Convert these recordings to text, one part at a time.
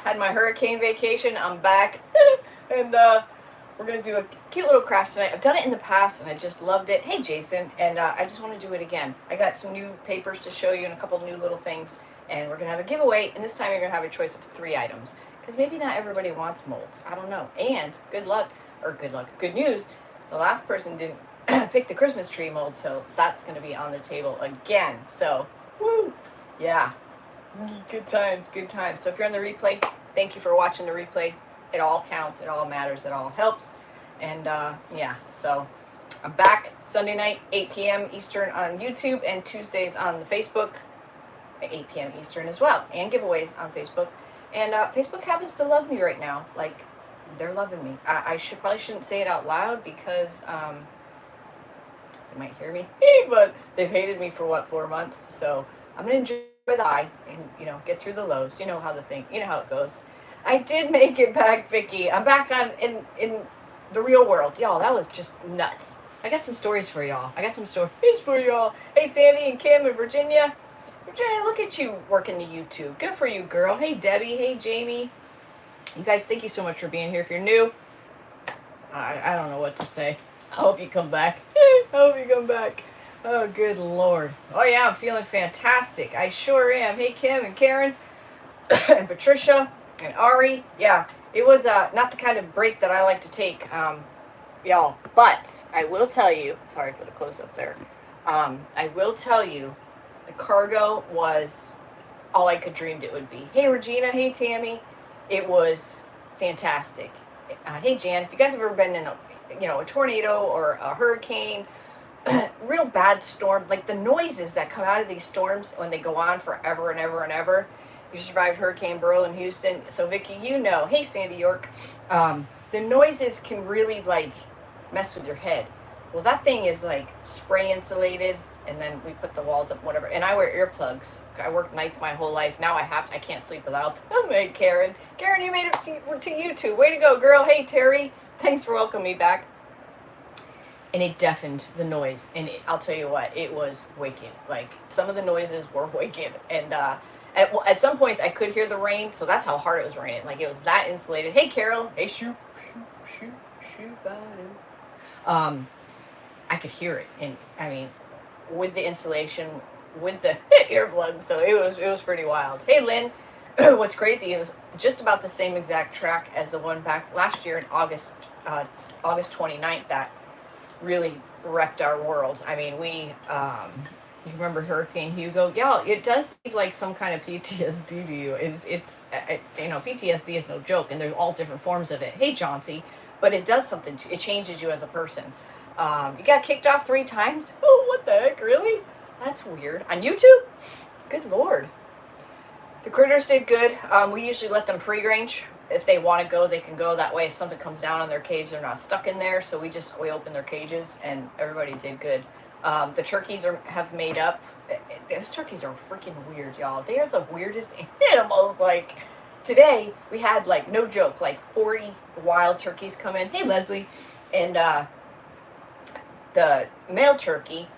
Had my hurricane vacation. I'm back. And we're going to do a cute little craft tonight. I've done it in the past and I just loved it. Hey, Jason. And I just want to do it again. I got some new papers to show you and a couple new little things. And we're going to have a giveaway. And this time you're going to have a choice of 3 items. Because maybe not everybody wants molds. I don't know. And good news. The last person didn't pick the Christmas tree mold. So that's going to be on the table again. So, woo. Yeah. Good times, good times. So if you're on the replay, thank you for watching the replay. It all counts, it all matters, it all helps. And yeah, so I'm back Sunday night, 8 p.m. Eastern on YouTube, and Tuesdays on the Facebook at 8 p.m. Eastern as well, and giveaways on Facebook. And Facebook happens to love me right now. Like, they're loving me. I probably shouldn't say it out loud because they might hear me, but they've hated me for, 4 months? So I'm going to enjoy the high and, get through the lows. You know how it goes. I did make it back, Vicky. I'm back in the real world. Y'all, that was just nuts. I got some stories for y'all. Hey, Sandy and Kim and Virginia. Virginia, look at you working the YouTube. Good for you, girl. Hey, Debbie. Hey, Jamie. You guys, thank you so much for being here. If you're new, I don't know what to say. I hope you come back. Oh, good Lord. Oh, yeah, I'm feeling fantastic. I sure am. Hey, Kim and Karen and Patricia and Ari. Yeah, it was not the kind of break that I like to take, y'all. But I will tell you, sorry for the close-up there. I will tell you, the cargo was all I could dreamed it would be. Hey, Regina. Hey, Tammy. It was fantastic. Hey, Jan. If you guys have ever been in a tornado or a hurricane, real bad storm, like the noises that come out of these storms when they go on forever and ever and ever. You survived Hurricane Beryl in Houston, so Vicky, hey, Sandy York, the noises can really mess with your head. Well, that thing is spray insulated, and then we put the walls up, whatever. And I wear earplugs. I worked nights my whole life. Now I can't sleep without them. Hey, Karen, you made it to YouTube. Way to go, girl. Hey, Terry, thanks for welcoming me back. And it deafened the noise. And I'll tell you what, it was wicked. Some of the noises were wicked. And at some points, I could hear the rain. So that's how hard it was raining. It was that insulated. Hey, Carol. Hey, shoot. I could hear it. And, I mean, with the insulation, with the earplugs. So it was pretty wild. Hey, Lynn. What's crazy, it was just about the same exact track as the one back last year in August 29th that really wrecked our world. I mean, you remember Hurricane Hugo? Yeah, it does leave some kind of PTSD to you. It's PTSD is no joke, and there's all different forms of it. Hey, Chauncey, but it does something. It changes you as a person. You got kicked off 3 times? Oh, what the heck, really? That's weird. On YouTube? Good Lord. The critters did good. We usually let them free range. If they want to go, they can go. That way, if something comes down on their cage, they're not stuck in there. So we open their cages, and everybody did good. The turkeys have made up. Those turkeys are freaking weird, y'all. They are the weirdest animals. Today, we had, no joke, 40 wild turkeys come in. Hey, Leslie. And the male turkey,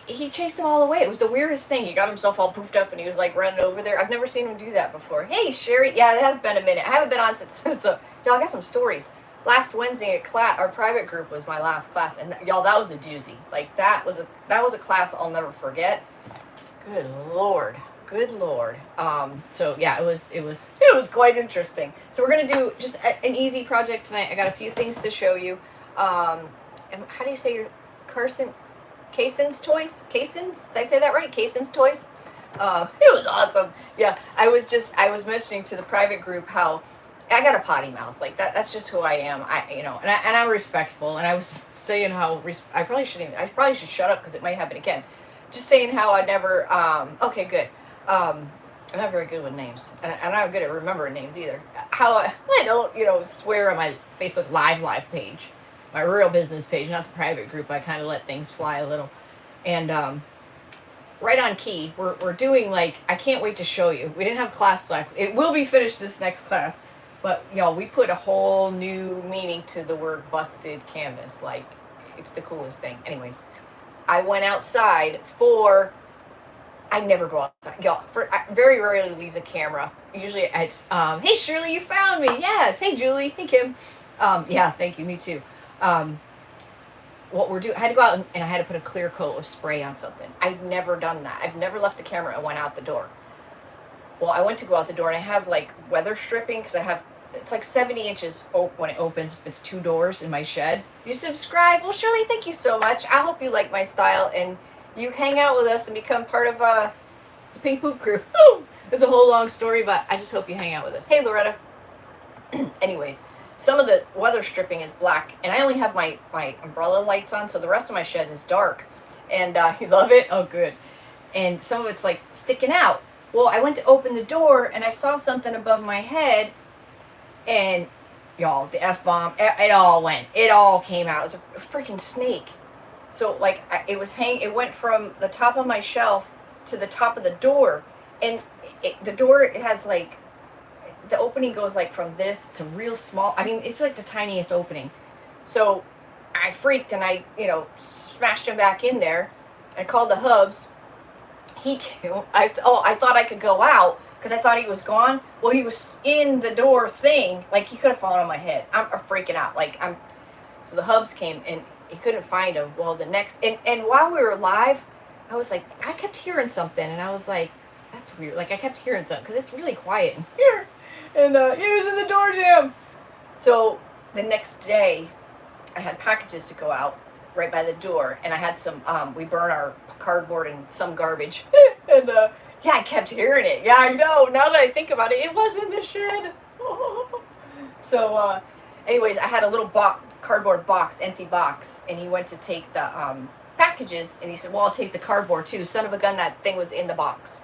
he chased them all away. It was the weirdest thing. He got himself all poofed up and he was running over there. I've never seen him do that before. Hey, Sherry. Yeah, it has been a minute. I haven't been on since, so y'all, I got some stories. Last Wednesday at class, our private group was my last class, and y'all, that was a doozy. That was a class I'll never forget. Good Lord. So yeah, it was quite interesting. So we're gonna do just an easy project tonight. I got a few things to show you. And how do you say your Kaysen's Toys? Kaysen's? Did I say that right? Kaysen's Toys? It was awesome. Yeah, I was mentioning to the private group how I got a potty mouth. That's just who I am. And I'm respectful. And I was saying how I probably should shut up because it might happen again. Just saying how I never, okay, good. I'm not very good with names. And I'm not good at remembering names either. How I don't, swear on my Facebook Live page. My real business page, not the private group. I kind of let things fly a little. And right on key, we're doing I can't wait to show you. We didn't have class it will be finished this next class, but y'all, we put a whole new meaning to the word busted canvas. It's the coolest thing. Anyways, I went outside I never go outside, y'all. I very rarely leave the camera usually it's, hey Shirley, you found me. Yes. Hey Julie. Hey Kim. Yeah, thank you. Me too. What we're doing, I had to go out and I had to put a clear coat of spray on something. I've never done that. I've never left the camera and went out the door. Well, I went to go out the door and I have like weather stripping because it's like 70 inches when it opens. It's 2 doors in my shed. You subscribe. Well, Shirley, thank you so much. I hope you like my style and you hang out with us and become part of the Pink Poop crew. It's a whole long story, but I just hope you hang out with us. Hey, Loretta. Anyways, some of the weather stripping is black, and I only have my umbrella lights on, so the rest of my shed is dark. And you love it? Oh, good. And some of it's like sticking out. Well, I went to open the door, and I saw something above my head, and y'all, the F-bomb, it all came out. It was a freaking snake. So, like, it went from the top of my shelf to the top of the door, and the door, it has, like, the opening goes, like, from this to real small. I mean, it's, like, the tiniest opening. So, I freaked, and I, smashed him back in there. I called the hubs. I thought I could go out, because I thought he was gone. Well, he was in the door thing. Like, he could have fallen on my head. I'm freaking out. So the hubs came, and he couldn't find him. Well, the next, and while we were live, I was like, I kept hearing something, and I was like, that's weird. Like, I kept hearing something, because it's really quiet in here. And he was in the door jam. So the next day, I had packages to go out right by the door, and I had some, we burn our cardboard and some garbage. And yeah, I kept hearing it. Yeah, I know. Now that I think about it, it was in the shed. So anyways, I had a little cardboard box, empty box, and he went to take the packages, and he said, well, I'll take the cardboard too. Son of a gun, that thing was in the box.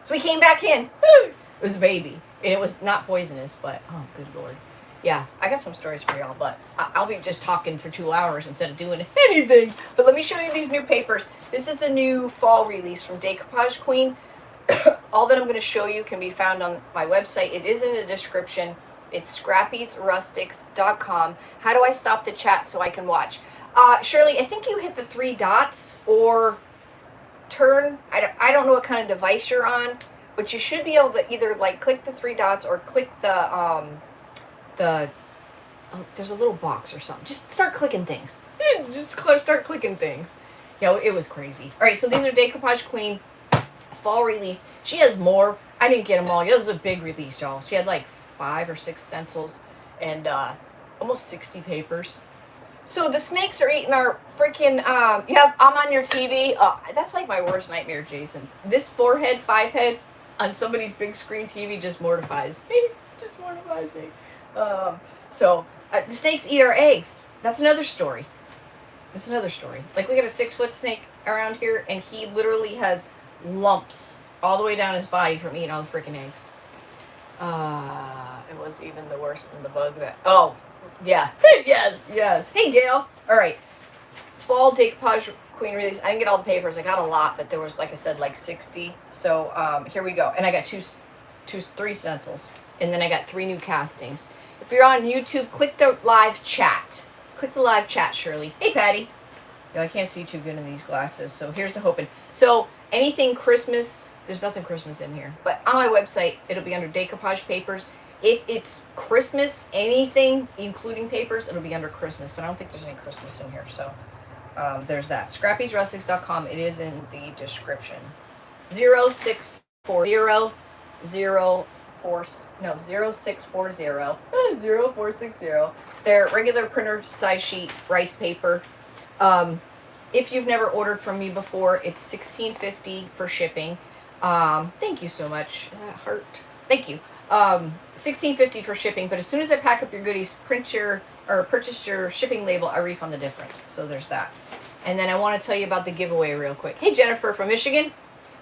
So he came back in. It was a baby, and it was not poisonous, but oh, good Lord. Yeah, I got some stories for y'all, but I'll be just talking for 2 hours instead of doing anything. But let me show you these new papers. This is the new fall release from Decoupage Queen. All that I'm going to show you can be found on my website. It is in the description. It's scrappysrustics.com. How do I stop the chat so I can watch? Shirley, I think you hit the 3 dots or turn. I don't know what kind of device you're on, but you should be able to either like click the 3 dots or click there's a little box or something. Just start clicking things. Start clicking things. Yeah, it was crazy. All right, so these are Decoupage Queen fall release. She has more. I didn't get them all. This was a big release, y'all. She had like 5 or 6 stencils and almost 60 papers. So the snakes are eating our freaking, I'm on your TV. That's like my worst nightmare, Jason. This 4-head, 5-head on somebody's big screen TV just mortifies me. Just mortifies me. So the snakes eat our eggs. That's another story. Like, we got a 6-foot snake around here, and he literally has lumps all the way down his body from eating all the freaking eggs. It was even the worse than the bug that. Oh, yeah. yes. Hey, Gail. All right. Fall Decoupage Queen release. I didn't get all the papers. I got a lot, but there was, like I said, like 60. So here we go. And I got 3 stencils, and then I got 3 new castings. If you're on YouTube, click the live chat. Click the live chat, Shirley. Hey, Patty. Yeah, I can't see too good in these glasses, so here's the hoping. So anything Christmas, there's nothing Christmas in here. But on my website, it'll be under Decoupage Papers. If it's Christmas, anything, including papers, it'll be under Christmas. But I don't think there's any Christmas in here, so there's that. Scrappysrustics.com. It is in the description. 0640 0460. They're regular printer size sheet rice paper. If you've never ordered from me before, it's $16.50 for shipping. Thank you so much. Heart. Thank you. $16.50 for shipping, but as soon as I pack up your goodies, purchase your shipping label, I refund the difference. So there's that. And then I want to tell you about the giveaway real quick. Hey, Jennifer from Michigan.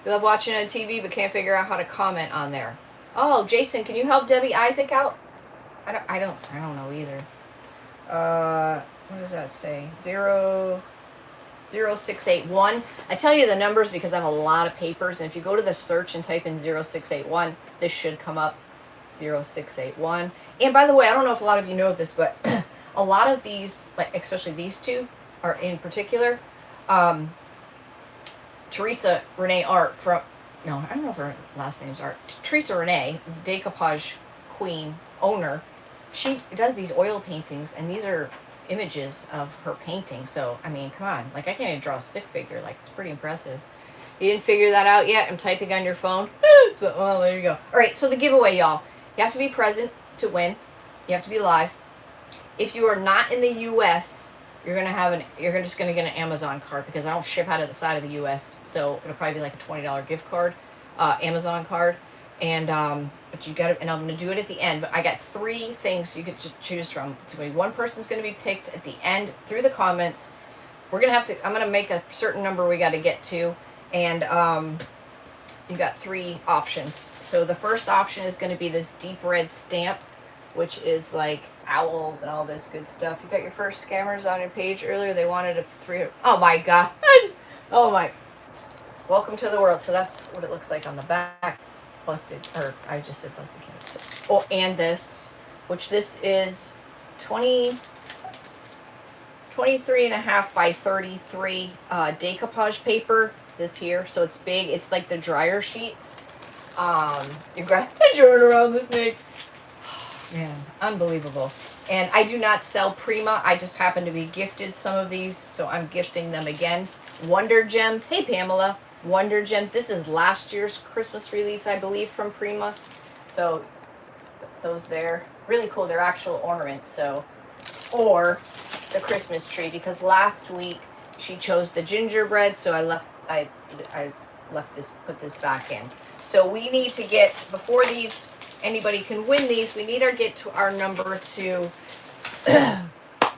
You love watching on TV, but can't figure out how to comment on there. Oh, Jason, can you help Debbie Isaac out? I don't know either. What does that say? 0681. I tell you the numbers because I have a lot of papers, and if you go to the search and type in 0681, this should come up. 0681. And by the way, I don't know if a lot of you know this, but a lot of these, like especially these two, are in particular. Teresa Renee Art from no, I don't know if her last names are Teresa Renee, the decoupage queen owner. She does these oil paintings, and these are images of her painting. So I mean, come on, like I can't even draw a stick figure. Like it's pretty impressive. You didn't figure that out yet? I'm typing on your phone. So well, there you go. All right, so the giveaway, y'all. You have to be present to win. You have to be live. If you are not in the U.S., you're just gonna get an Amazon card because I don't ship out of the side of the U.S. So it'll probably be like a $20 gift card, Amazon card, and but you got to, and I'm gonna do it at the end. But I got 3 things you could choose from. It's gonna be one person's gonna be picked at the end through the comments. I'm gonna make a certain number we got to get to, and you got 3 options. So the first option is gonna be this deep red stamp, which is like owls and all this good stuff. You got your first scammers on your page earlier. They wanted a 3. Oh my god. Oh my. Welcome to the world. So that's what it looks like on the back. Busted, or I just said busted canvas. Oh, and this, which this is 23.5 by 33 decoupage paper. This here, so it's big. It's like the dryer sheets. You grab drawing around this big. Man, unbelievable. And I do not sell Prima. I just happen to be gifted some of these, so I'm gifting them again. Wonder Gems. Hey, Pamela. Wonder Gems. This is last year's Christmas release, I believe, from Prima. So those there. Really cool. They're actual ornaments, so. Or the Christmas tree, because last week she chose the gingerbread, so I put this back in. So we need to get, before anybody can win these, we need to get to our number 2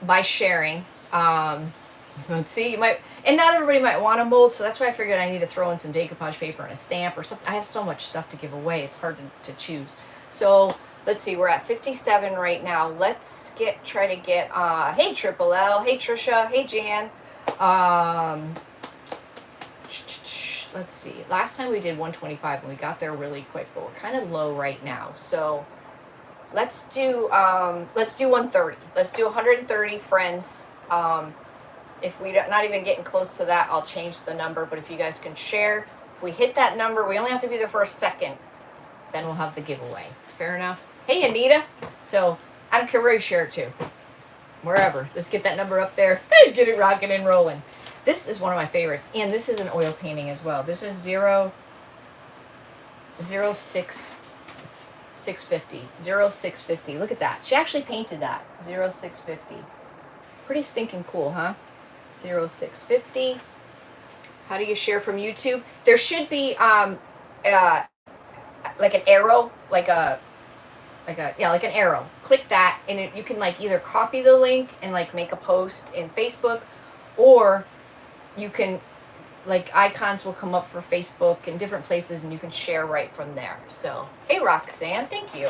by sharing. Let's see, and not everybody might want a mold, so that's why I figured I need to throw in some decoupage paper and a stamp or something. I have so much stuff to give away, it's hard to choose. So let's see, we're at 57 right now. Let's try to get, hey Triple L, hey Trisha, hey Jan. Let's see. Last time we did 125 and we got there really quick, but we're kind of low right now. So let's do 130. Let's do 130 friends. If we're not even getting close to that, I'll change the number. But if you guys can share, if we hit that number, we only have to be there for a second. Then we'll have the giveaway. Fair enough. Hey Anita. So I don't care where you share to. Wherever. Let's get that number up there. Get it rocking and rolling. This is one of my favorites, and this is an oil painting as well. This is 0650. Look at that. She actually painted that. 0650. Pretty stinking cool, huh? 0650. How do you share from YouTube? There should be like an arrow, like an arrow. Click that, and you can like either copy the link and like make a post in Facebook, or you can, like, icons will come up for Facebook and different places, and you can share right from there. So, hey, Roxanne, thank you.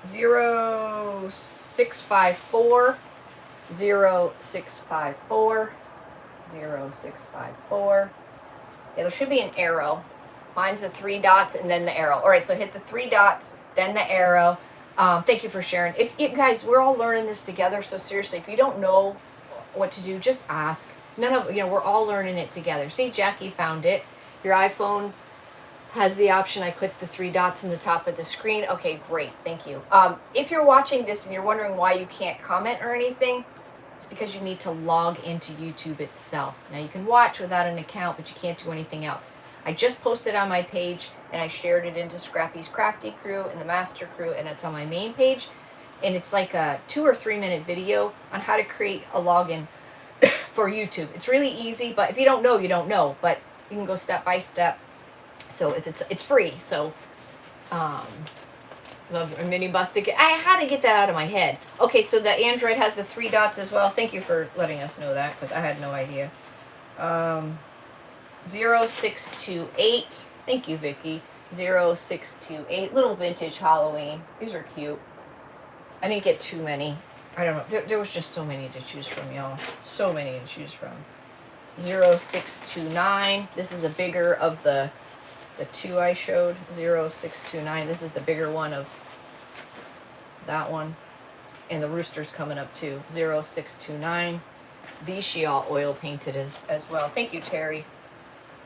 0654, 0654, 0654. Yeah, there should be an arrow. Mine's the 3 dots and then the arrow. All right, so hit the 3 dots, then the arrow. Thank you for sharing. Guys, we're all learning this together, so seriously, if you don't know what to do, just ask. We're all learning it together. See, Jackie found it. Your iPhone has the option. I clicked the 3 dots in the top of the screen. Okay, great. Thank you. If you're watching this and you're wondering why you can't comment or anything, it's because you need to log into YouTube itself. Now, you can watch without an account, but you can't do anything else. I just posted on my page, and I shared it into Scrappy's Crafty Crew and the Master Crew, and it's on my main page. And it's like a 2 or 3 minute video on how to create a login for YouTube. It's really easy, but if you don't know, you don't know. But you can go step by step. So it's free. So, love a mini busted. I had to get that out of my head. Okay, so the Android has the 3 dots as well. Thank you for letting us know that, because I had no idea. 0628. Thank you, Vicky. 0628. Little vintage Halloween. These are cute. I didn't get too many. I don't know. There was just so many to choose from, y'all. So many to choose from. 0629. This is a bigger of the 2 I showed. 0629. This is the bigger one of that one. And the rooster's coming up too. 0629. These she all oil painted as well. Thank you, Terry.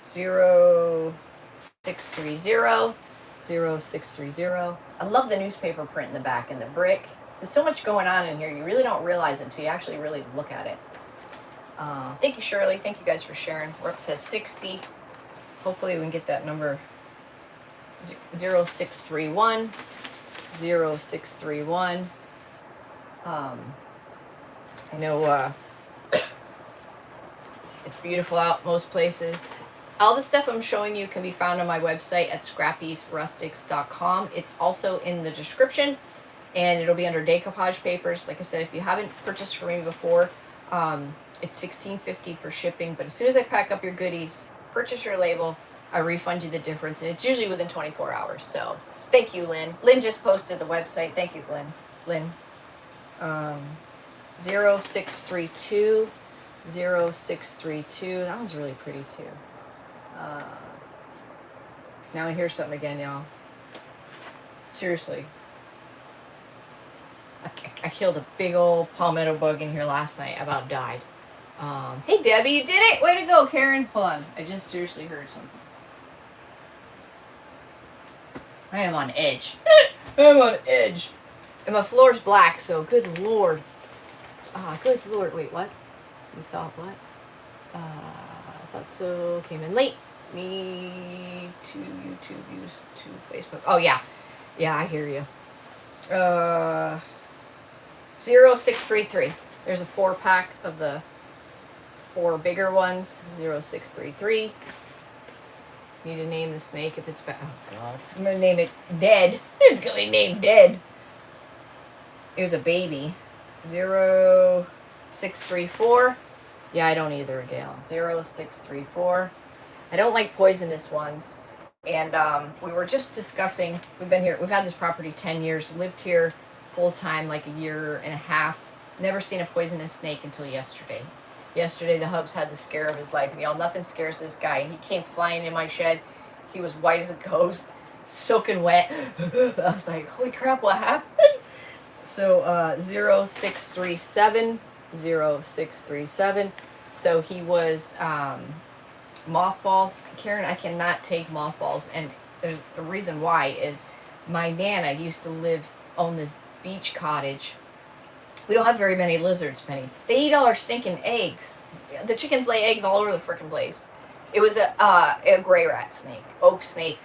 0630 0630. I love the newspaper print in the back and the brick. There's so much going on in here. You really don't realize it until you actually really look at it. Thank you, Shirley. Thank you guys for sharing. We're up to 60. Hopefully we can get that number 0631. 0631. I know it's beautiful out most places. All the stuff I'm showing you can be found on my website at scrappyrustics.com. It's also in the description, and it'll be under decoupage papers. Like I said, if you haven't purchased from me before, it's $16.50 for shipping. But as soon as I pack up your goodies, purchase your label, I refund you the difference, and it's usually within 24 hours. So thank you, Lynn. Lynn just posted the website. Thank you, Lynn. 0632. 0632. That one's really pretty too. Now I hear something again, y'all. Seriously. I killed a big old palmetto bug in here last night. I about died. Hey Debbie, you did it! Way to go, Karen. Hold on. I just seriously heard something. I am on edge. I'm on edge. And my floor's black, so good lord. Good lord. Wait, what? You thought what? I thought so. Came in late. Me to YouTube, use to Facebook. Oh yeah. Yeah, I hear you. 0633. There's a 4-pack of the 4 bigger ones. 0633. Need to name the snake if it's bad. Oh god. I'm gonna name it Dead. It's gonna be named Dead. It was a baby. 0634. Yeah, I don't either, Gail. 0634. I don't like poisonous ones. And we were just discussing, we've had this property 10 years, lived here full time like a year and a half. Never seen a poisonous snake until yesterday. Yesterday the hubs had the scare of his life. And y'all, nothing scares this guy. He came flying in my shed. He was white as a ghost, soaking wet. I was like, holy crap, what happened? So 0637. 0637. So he was mothballs. Karen, I cannot take mothballs, and there's a reason why. Is my Nana used to own this beach cottage. We don't have very many lizards, Penny. They eat all our stinking eggs. The chickens lay eggs all over the frickin' place. It was a gray rat snake, oak snake,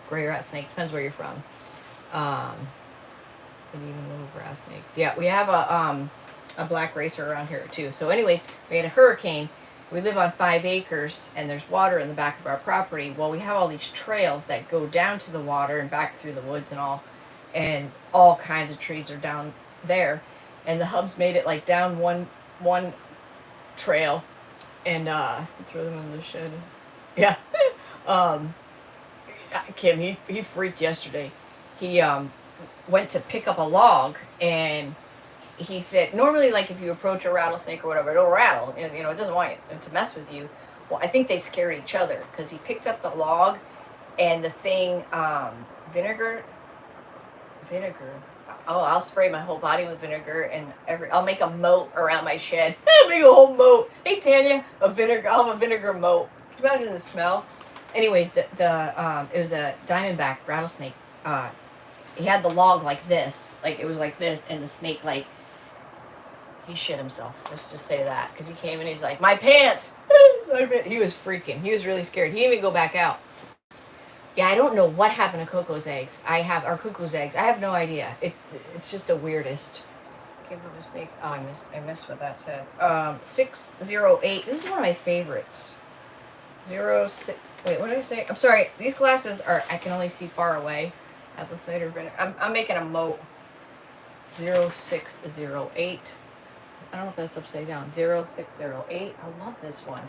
gray rat snake. Depends where you're from. And even little grass snakes. Yeah, we have a black racer around here too. So anyways, we had a hurricane. We live on 5 acres and there's water in the back of our property. Well, we have all these trails that go down to the water and back through the woods and all kinds of trees are down there. And the hubs made it like down one trail and throw them in the shed. Yeah. Kim, he freaked yesterday. He went to pick up a log, and he said, normally, like, if you approach a rattlesnake or whatever, it'll rattle, and, it doesn't want to mess with you. Well, I think they scared each other, because he picked up the log, and the thing, vinegar, oh, I'll spray my whole body with vinegar, and I'll make a moat around my shed. I'll make a whole moat. Hey, Tanya, I'll have a vinegar moat. Can you imagine the smell? Anyways, it was a diamondback rattlesnake. He had the log like this, it was like this, and the snake, he shit himself. Let's just say that, because he came and he's like, my pants. He was freaking. He was really scared. He didn't even go back out. Yeah, I don't know what happened to Coco's eggs. Our cuckoo's eggs. I have no idea. It's just the weirdest. Give him a snake. Oh, I missed what that said. 608. This is one of my favorites. 06. Wait, what did I say? I'm sorry. These glasses I can only see far away. Apple cider vinegar. I'm making a moat. 0608. I don't know if that's upside down. 0608. I love this one.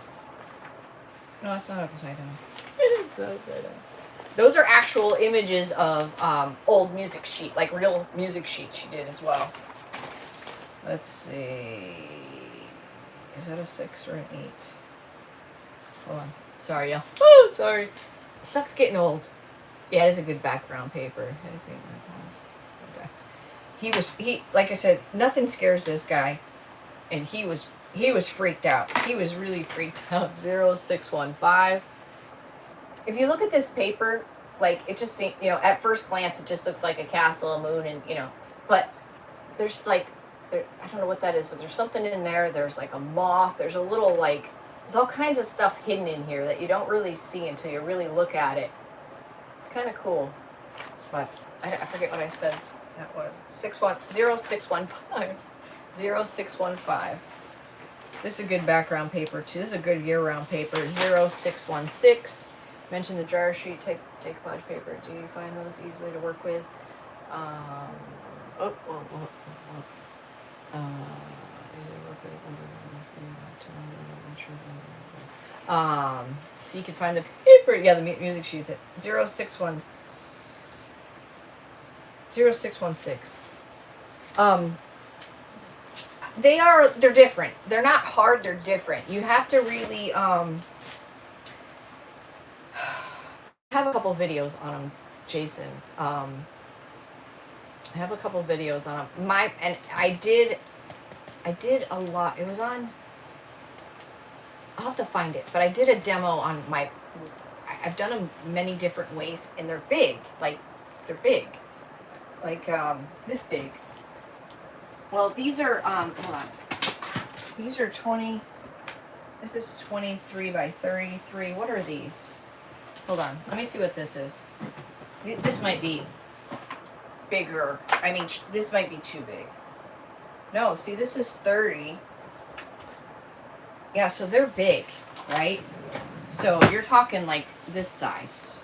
No, it's not upside down. It's not upside down. Those are actual images of old music sheet, like real music sheets she did as well. Let's see. Is that a 6 or an 8? Hold on. Sorry, y'all. Oh, sorry. It sucks getting old. Yeah, it is a good background paper. Okay. He like I said, nothing scares this guy. And he was he was freaked out. He was really freaked out. 0615. If you look at this paper, like, it just seems, at first glance, it just looks like a castle, a moon, and, but there's, like, I don't know what that is, but there's something in there. There's, like, a moth. There's a little, like, there's all kinds of stuff hidden in here that you don't really see until you really look at it. It's kind of cool. But I forget what I said that was. 0615. 0615. This is a good background paper, too. This is a good year-round paper. 0616. Mention the dryer sheet, decoupage paper. Do you find those easily to work with? So you can find the paper. Yeah, the music sheets at 0616. They're different. They're not hard, they're different. You have to really have a couple videos on them, Jason. I have a couple videos on them. And I did a lot. It was on, I'll have to find it, but I did a demo on I've done them many different ways, and they're big. Like, they're big. Like, this big. Well, these are, hold on. These are 20, this is 23 by 33. What are these? Hold on. Let me see what this is. This might be bigger. I mean, this might be too big. No, see, this is 30. Yeah, so they're big, right? So you're talking like this size.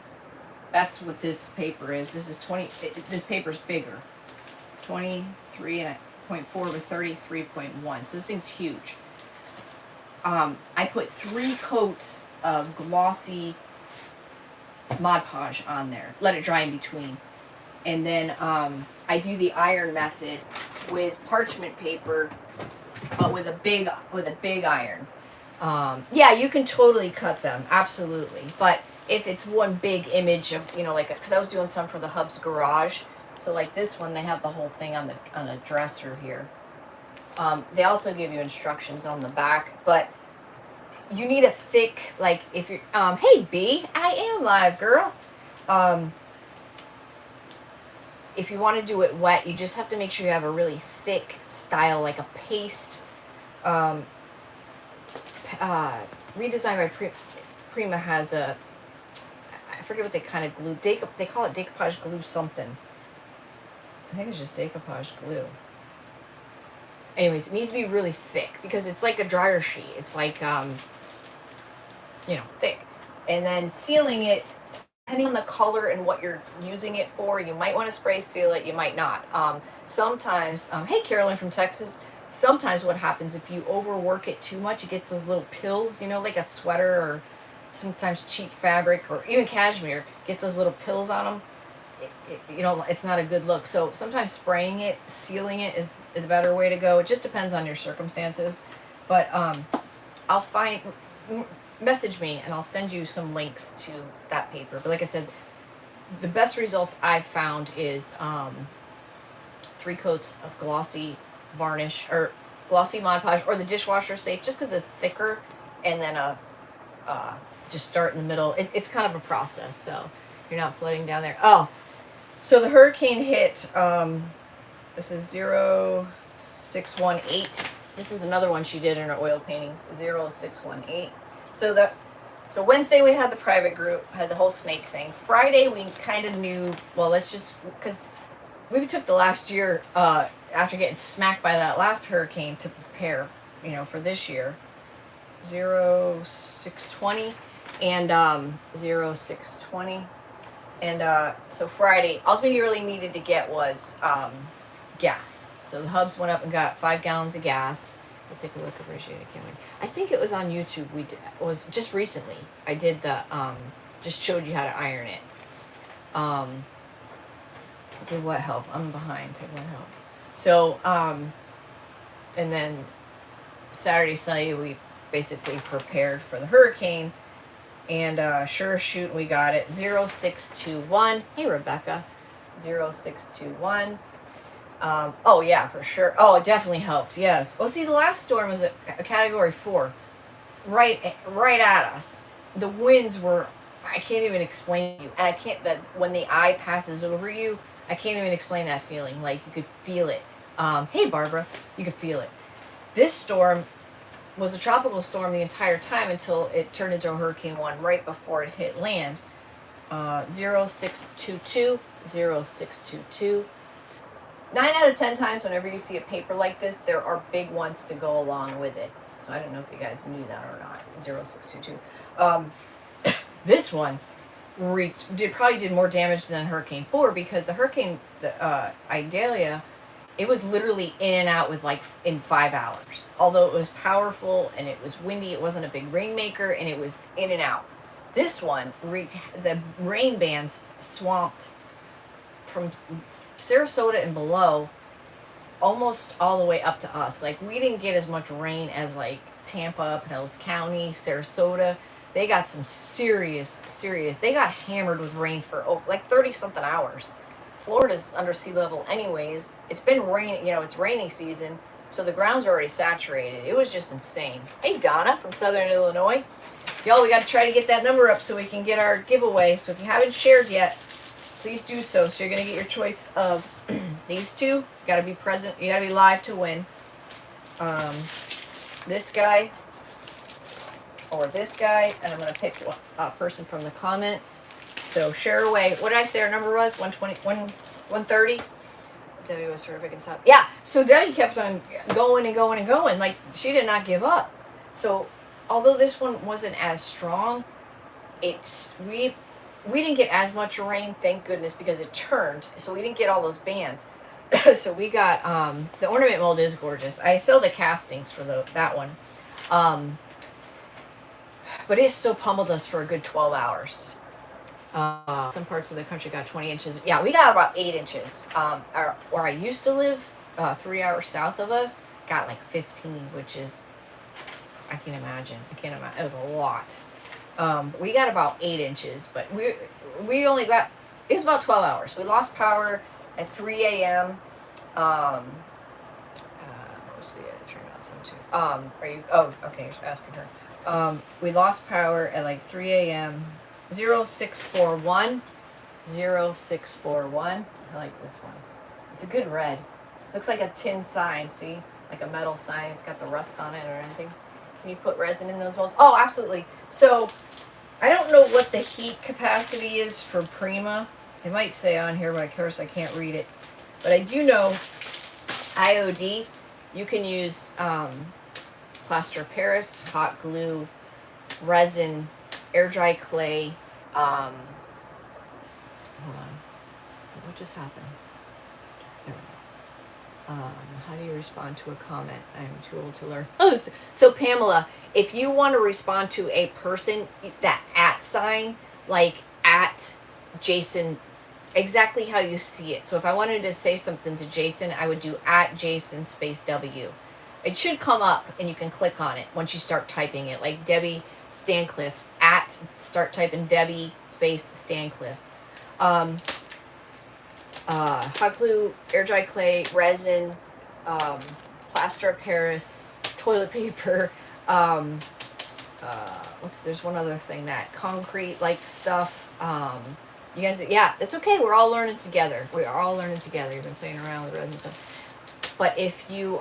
That's what this paper is. This is 20. This paper's bigger. 23.4 by 33.1. So this thing's huge. I put 3 coats of glossy Mod Podge on there. Let it dry in between. And then I do the iron method with parchment paper, but with a big iron. Yeah, you can totally cut them, absolutely. But if it's one big image of, like, because I was doing some for the Hub's garage, so like this one, they have the whole thing on a dresser here. They also give you instructions on the back, but you need a thick, like, if you're, hey B, I am live, girl. If you want to do it wet, you just have to make sure you have a really thick style, like a paste. Redesigned by Prima has a, I forget what they kind of glue. They call it decoupage glue something. I think it's just decoupage glue. Anyways, it needs to be really thick because it's like a dryer sheet. It's like, thick. And then sealing it, depending on the color and what you're using it for, you might want to spray seal it, you might not. Sometimes, hey Carolyn from Texas, sometimes what happens if you overwork it too much, it gets those little pills, like a sweater or sometimes cheap fabric or even cashmere gets those little pills on them. It's not a good look. So sometimes spraying it, sealing it is the better way to go. It just depends on your circumstances. But message me and I'll send you some links to that paper. But like I said, the best results I've found is 3 coats of glossy varnish or glossy Mod Podge or the dishwasher safe, just because it's thicker, and then just start in the middle. It's kind of a process, so you're not floating down there. Oh, so the hurricane hit. This is 0618. This is another one she did in her oil paintings. 0618. So Wednesday we had the private group, had the whole snake thing. Friday we kind of knew, well, let's just, because we took the last year after getting smacked by that last hurricane to prepare, for this year. 0620 and 0620. And so Friday, all we really needed to get was gas. So the Hubs went up and got 5 gallons of gas. We'll take a look. Appreciate it. Can't wait. I think it was on YouTube. It was just recently. I did the just showed you how to iron it. Did what help? I'm behind. Did what help? So and then Saturday, Sunday we basically prepared for the hurricane, and sure shoot we got it. 0621. Hey Rebecca. 0621. Oh yeah, for sure. Oh, it definitely helped. Yes. Well, see, the last storm was a category 4, right at us. The winds were, I can't even explain to you. And I can't, that when the eye passes over you, I can't even explain that feeling. Like you could feel it. Hey Barbara, you could feel it. This storm was a tropical storm the entire time until it turned into a Hurricane 1 right before it hit land. 0622, 0622. 9 out of 10 times, whenever you see a paper like this, there are big ones to go along with it. So I don't know if you guys knew that or not. 0622. This one probably did more damage than Hurricane 4 because the Idalia, it was literally in and out with like in 5 hours. Although it was powerful and it was windy, it wasn't a big rainmaker, and it was in and out. This one, the rain bands swamped from Sarasota and below almost all the way up to us. Like we didn't get as much rain as like Tampa, Pinellas County, Sarasota. They got some serious, they got hammered with rain for like 30 something hours. Florida's under sea level anyways. It's been raining, it's rainy season, so the ground's already saturated. It was just insane. Hey Donna from Southern Illinois. Y'all, we got to try to get that number up so we can get our giveaway. So if you haven't shared yet, please do so. So you're going to get your choice of these two. You got to be present. You got to be live to win. This guy or this guy. And I'm going to pick a person from the comments. So share away. What did I say our number was? 130? Debbie was terrific and stuff. Yeah. So Debbie kept on going and going and going. Like she did not give up. So although this one wasn't as strong, we didn't get as much rain, thank goodness, because it turned, so we didn't get all those bands. So we got the ornament mold is gorgeous. I sell the castings for that one, but it still pummeled us for a good 12 hours. Some parts of the country got 20 inches. Yeah, we got about 8 inches. Where I used to live, 3 hours south of us, got like 15, which is, I can't imagine. It was a lot. We got about 8 inches, but we only got, it was about 12 hours. We lost power at 3 a.m. What's the turn on some too? Are you, oh, okay, you're asking her. We lost power at like 3 a.m. 0641. 0641. I like this one. It's a good red. Looks like a tin sign, see? Like a metal sign. It's got the rust on it or anything. Can you put resin in those holes? Oh, absolutely. So, I don't know what the heat capacity is for Prima. It might say on here, but of course I can't read it. But I do know IOD, you can use plaster of Paris, hot glue, resin, air dry clay. Hold on. What just happened? There we go. How do you respond to a comment? I'm too old to learn. Oh, so Pamela, if you want to respond to a person, that @ sign, like at Jason, exactly how you see it. So if I wanted to say something to Jason, I would do at Jason space W. It should come up and you can click on it once you start typing it. Like Debbie Stancliffe, start typing Debbie space Stancliffe. Hot glue, air dry clay, resin, plaster of Paris, toilet paper, there's one other thing, that concrete like stuff. You guys, yeah, it's okay. We're all learning together. We are all learning together. You've been playing around with resin stuff. But if you,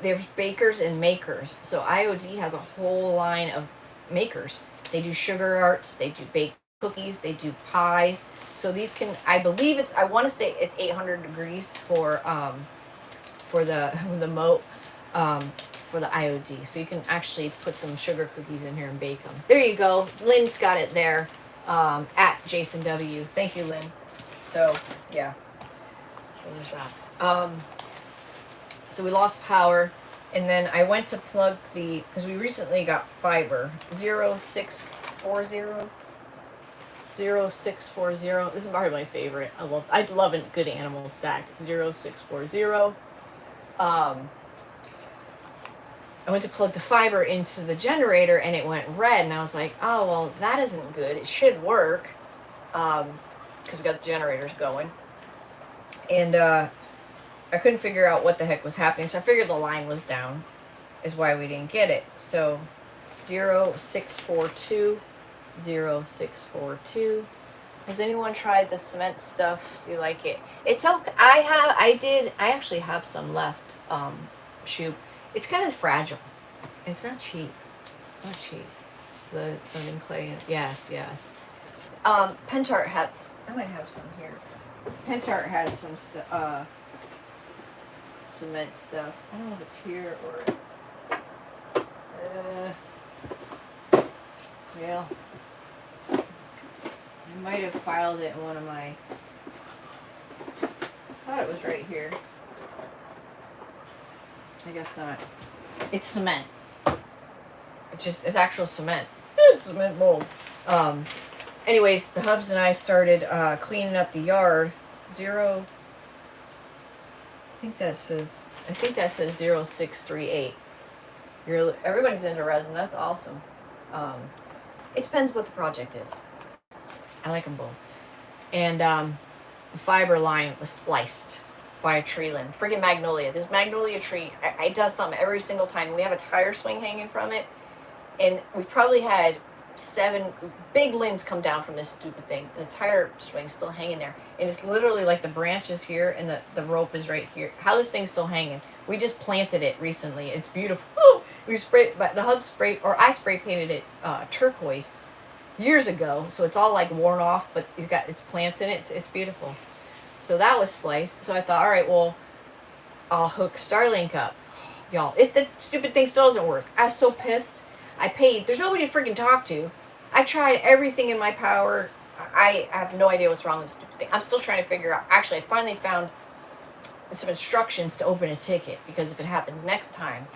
there's bakers and makers. So IOD has a whole line of makers. They do sugar arts. They do baked cookies. They do pies. So these can, I believe it's, I want to say it's 800 degrees for the moat, for the IOD. So you can actually put some sugar cookies in here and bake them. There you go. Lynn's got it there. At Jason W. Thank you, Lynn. So, yeah. What was that? So we lost power, and then I went to plug because we recently got fiber. 0640. 0640. This is probably my favorite. I love a good animal stack. 0640. I went to plug the fiber into the generator and it went red, and I was like, oh, well, that isn't good. It should work, because we got the generators going. And I couldn't figure out what the heck was happening, so I figured the line was down, is why we didn't get it. So 0642, 0642. Has anyone tried the cement stuff? You like it? It's okay. I actually have some left. Shoot. It's kind of fragile. It's not cheap. It's not cheap. The living clay. Yes, yes. Pentart has. I might have some here. Pentart has some cement stuff. I don't know if it's here or. Well, I might have filed it in one of my. I thought it was right here. I guess not. It's cement. It's actual cement. It's cement mold. Anyways, the hubs and I started cleaning up the yard. I think that says 0638. Everybody's into resin. That's awesome. It depends what the project is. I like them both. And the fiber line was spliced by a tree limb. Friggin' magnolia. This magnolia tree, it does something every single time. We have a tire swing hanging from it, and we've probably had 7 big limbs come down from this stupid thing. The tire swing's still hanging there, and it's literally like the branch is here and the rope is right here. How this thing's still hanging? We just planted it recently. It's beautiful. We sprayed, but the hub sprayed, or I spray painted it turquoise years ago, so it's all like worn off, but it's got its plants in it. It's beautiful. So that was spliced. So I thought, all right, well, I'll hook Starlink up. Y'all, the stupid thing still doesn't work. I was so pissed. I paid. There's nobody to freaking talk to. I tried everything in my power. I have no idea what's wrong with this stupid thing. I'm still trying to figure out. Actually, I finally found some instructions to open a ticket, because if it happens next time.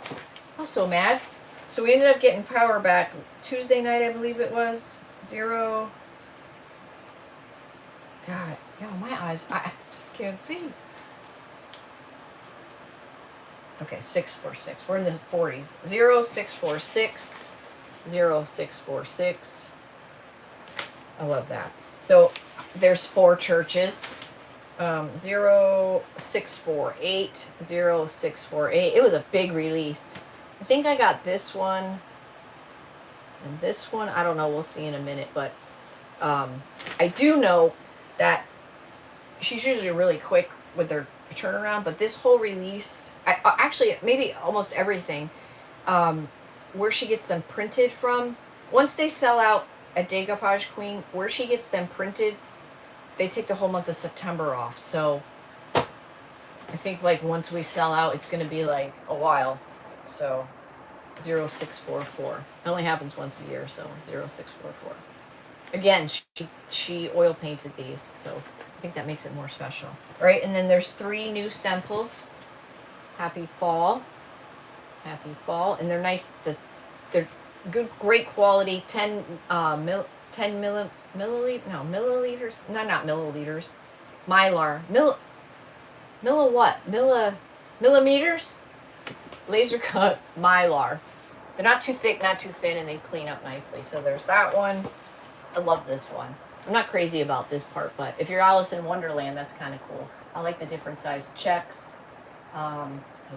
I was so mad. So we ended up getting power back Tuesday night, I believe it was. 0. God, yeah, my eyes, I just can't see. Okay, 646. We're in the 40s. 0646. 0646. I love that. So there's 4 churches. 0648. 0648. It was a big release. I think I got this one and this one. I don't know. We'll see in a minute. But I do know that she's usually really quick with their turnaround, but this whole release, actually maybe almost everything, where she gets them printed from, once they sell out at Decoupage Queen, where she gets them printed, they take the whole month of September off. So I think like once we sell out, it's going to be like a while. So 0644. It only happens once a year, so 0644. Again, she oil painted these, so I think that makes it more special. All right, and then there's 3 new stencils. Happy fall. Happy fall. And they're nice. They're good, great quality. 10 milliliters. No, not milliliters. Mylar. Millimeters? Laser cut Mylar. They're not too thick, not too thin, and they clean up nicely. So there's that one. I love this one. I'm not crazy about this part, but if you're Alice in Wonderland, that's kind of cool. I like the different sized checks. So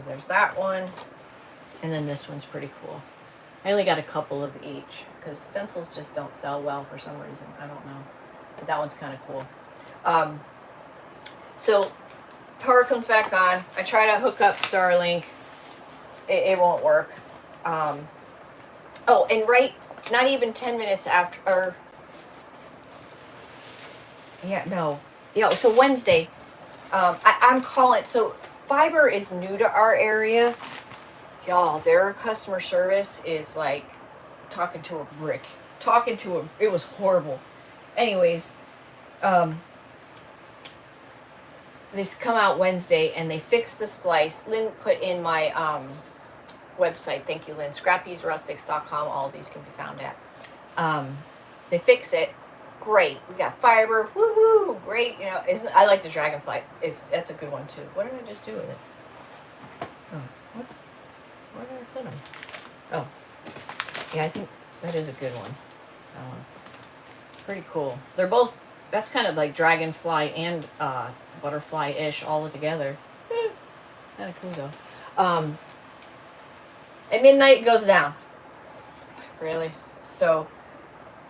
there's that one. And then this one's pretty cool. I only got a couple of each because stencils just don't sell well for some reason. I don't know. But that one's kind of cool. So power comes back on. I try to hook up Starlink. It won't work. Oh, and not even 10 minutes after, or so Wednesday, I'm calling. So fiber is new to our area. Y'all, their customer service is like talking to a brick. It was horrible. Anyways, they come out Wednesday and they fixed the splice. Lynn put in my website. Thank you, Lynn. Scrappy'srustics.com. All these can be found at. They fix it. Great. We got fiber. Woohoo! Great. I like the dragonfly. That's a good one too. What did I just do with it? Oh, where did I put them? Oh, yeah. I think that is a good one. Pretty cool. They're both. That's kind of like dragonfly and butterfly-ish all together. Kind of cool though. At midnight it goes down. Really? So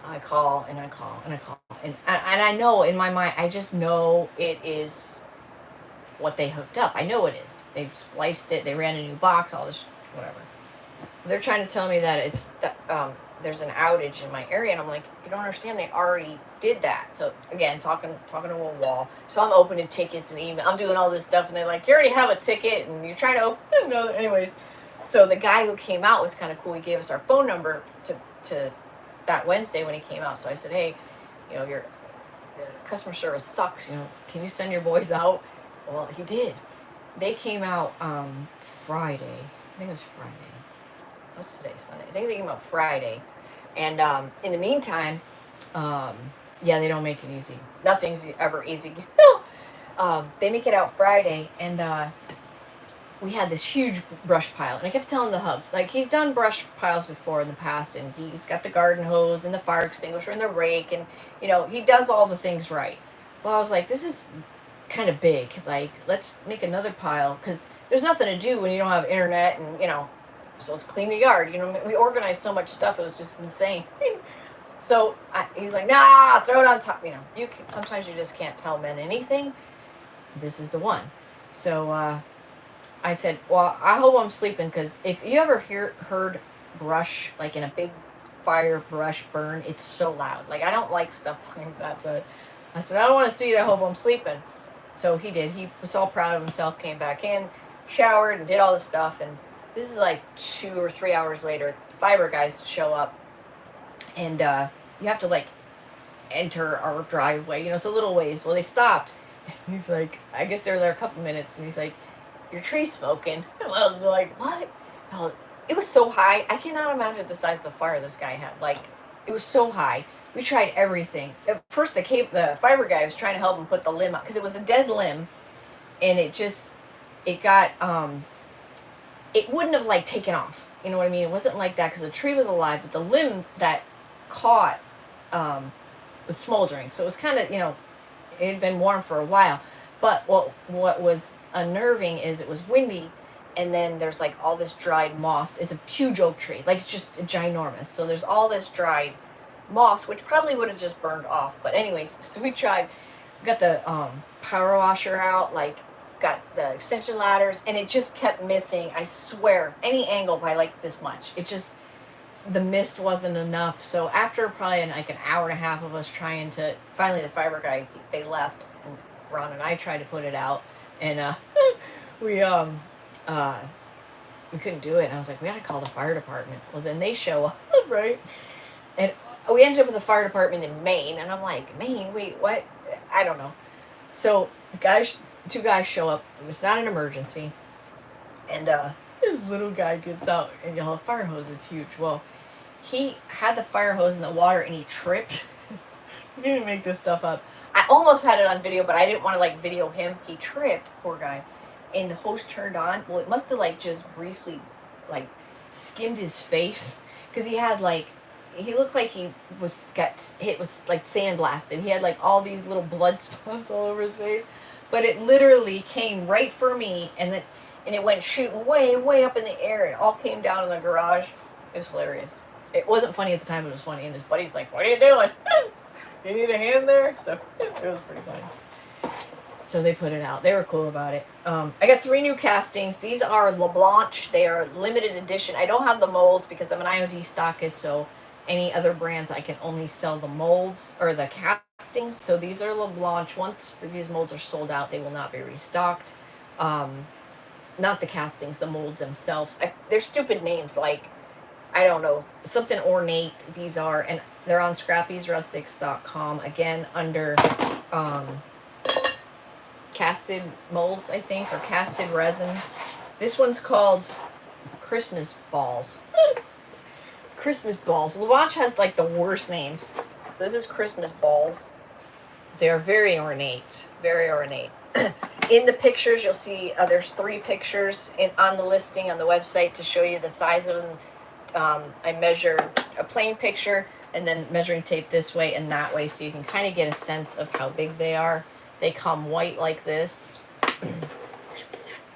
I call and I call and I call and I know in my mind, I just know it is what they hooked up. I know it is. They spliced it. They ran a new box. All this, whatever. They're trying to tell me that it's there's an outage in my area, and I'm like, you don't understand. They already did that. So again, talking to a wall. So I'm opening tickets and email. I'm doing all this stuff, and they're like, you already have a ticket, and you're trying to open another. Anyways, so the guy who came out was kind of cool. He gave us our phone number to that Wednesday when he came out. So I said, hey, your customer service sucks. Can you send your boys out? Well, he did. They came out Friday. I think it was Friday. What's today? Sunday. I think they came out Friday. And in the meantime, yeah, they don't make it easy. Nothing's ever easy. They make it out Friday, and we had this huge brush pile. And I kept telling the hubs, like, he's done brush piles before in the past, and he's got the garden hose and the fire extinguisher and the rake, and, he does all the things right. Well, I was like, this is kind of big. Like, let's make another pile, because there's nothing to do when you don't have internet, and, so let's clean the yard. We organized so much stuff, it was just insane. So he's like, nah, throw it on top. Sometimes you just can't tell men anything. This is the one. So I said, well, I hope I'm sleeping, because if you ever heard brush, like in a big fire brush burn, it's so loud. Like, I don't like stuff like that. So I said, I don't want to see it. I hope I'm sleeping. So he did. He was all proud of himself, came back in, showered, and did all this stuff. And this is like 2 or 3 hours later. The fiber guys show up, and you have to, like, enter our driveway. It's a little ways. Well, they stopped. And he's like, I guess they were there a couple minutes, and he's like, your tree's smoking. And I was like, what? Oh, it was so high. I cannot imagine the size of the fire this guy had. Like, it was so high. We tried everything. At first, the fiber guy was trying to help him put the limb up, because it was a dead limb, and it got, it wouldn't have, like, taken off. You know what I mean? It wasn't like that, because the tree was alive, but the limb that caught was smoldering. So it was kind of, it had been warm for a while. But what was unnerving is it was windy, and then there's, like, all this dried moss. It's a huge oak tree. Like, it's just ginormous. So there's all this dried moss, which probably would have just burned off. But anyways, so we tried. We got the power washer out, like, got the extension ladders, and it just kept missing. I swear, any angle by, like, this much. It just, the mist wasn't enough. So after probably like an hour and a half of us trying to, finally the fiber guy, they left, and Ron and I tried to put it out, and we couldn't do it. And I was like, we gotta call the fire department. Well, then they show up, right? And we ended up with the fire department in Maine, and I'm like, Maine? Wait, what? I don't know. So two guys show up. It was not an emergency, and this little guy gets out, and the fire hose is huge. Well, he had the fire hose in the water, and he tripped. You can't even make this stuff up. I almost had it on video, but I didn't want to, like, video him. He tripped, poor guy, and the hose turned on. Well, it must have, like, just briefly, like, skimmed his face, because he had, like, he looked like he got hit with, like, sandblasted. He had, like, all these little blood spots all over his face, but it literally came right for me, and it went shooting way, way up in the air. It all came down in the garage. It was hilarious. It wasn't funny at the time. It was funny, and his buddy's like, "What are you doing? You need a hand there?" So it was pretty funny. So they put it out. They were cool about it. I got 3 new castings. These are LeBlanc. They are limited edition. I don't have the molds because I'm an IOD stockist, so any other brands I can only sell the molds or the castings. So these are LeBlanc. Once these molds are sold out, they will not be restocked. Not the castings, the molds themselves. They're stupid names, like, I don't know, something ornate. These are, and they're on Rustics.com, again, under casted molds, I think, or casted resin. This one's called Christmas Balls. Christmas Balls. LeBlanc has, like, the worst names. So this is Christmas Balls. They're very ornate. Very ornate. In the pictures, you'll see there's 3 pictures on the listing on the website to show you the size of them. I measure a plain picture and then measuring tape this way and that way, so you can kind of get a sense of how big they are. They come white like this,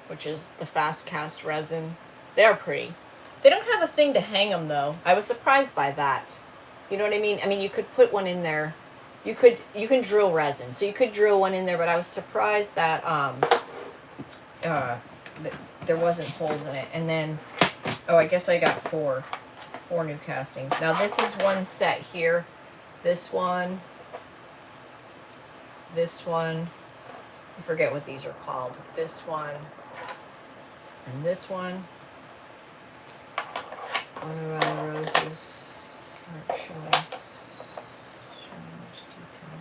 which is the fast cast resin. They're pretty. They don't have a thing to hang them though. I was surprised by that. You know what I mean? I mean, you could put one in there. You can drill resin, so you could drill one in there. But I was surprised that there wasn't holes in it. And then, oh, I guess I got four new castings. Now this is one set here. This one. I forget what these are called. This one. And this one. What are our roses? Aren't showing much detail.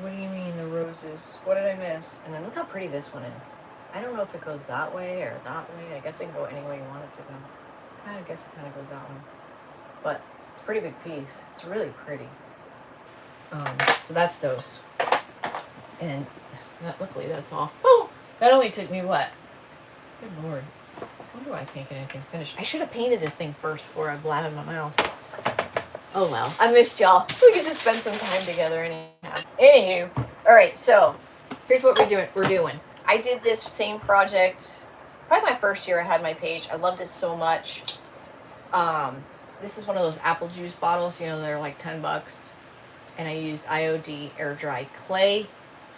What do you mean the roses? What did I miss? And then look how pretty this one is. I don't know if it goes that way or that way. I guess it can go any way you want it to go. I guess it kind of goes that way. But it's a pretty big piece. It's really pretty. So that's those. And luckily that's all. Oh, that only took me what? Good Lord. I wonder why I can't get anything finished. I should have painted this thing first before I blabbed my mouth. Oh well. I missed y'all. We get to spend some time together anyhow. Anywho. Alright, so here's what we're doing. I did this same project probably my first year I had my page. I loved it so much. This is one of those apple juice bottles, you know, they're like $10. And I used IOD air dry clay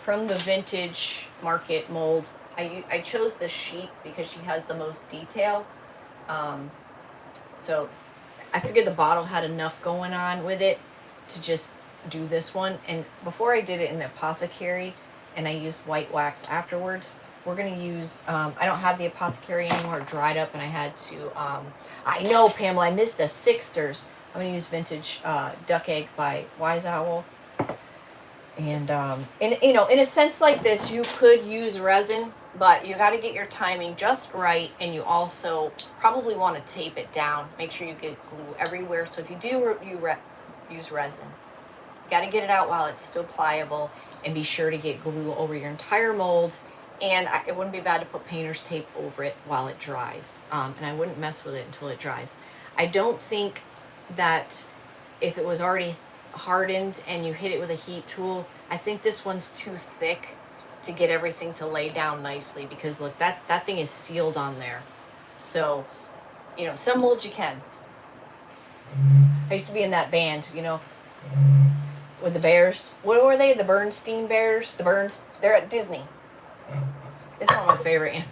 from the Vintage Market mold. I chose the sheep because she has the most detail. So I figured the bottle had enough going on with it to just do this one. And before I did it in the apothecary and I used white wax afterwards, we're going to use, I don't have the apothecary anymore, it dried up and I had to, I know, Pamela, I missed the Sixters. I'm going to use Vintage Duck Egg by Wise Owl. And, you know, in a sense like this, you could use resin, but you got to get your timing just right. And you also probably want to tape it down. Make sure you get glue everywhere. So if you do use resin, you got to get it out while it's still pliable and be sure to get glue over your entire mold. And it wouldn't be bad to put painter's tape over it while it dries. And I wouldn't mess with it until it dries. I don't think that if it was already hardened and you hit it with a heat tool, I think this one's too thick to get everything to lay down nicely, because look, that thing is sealed on there. So, you know, some molds you can. I used to be in that band, you know, with the bears. What were they? The Bernstein Bears? They're at Disney. It's one of my favorite.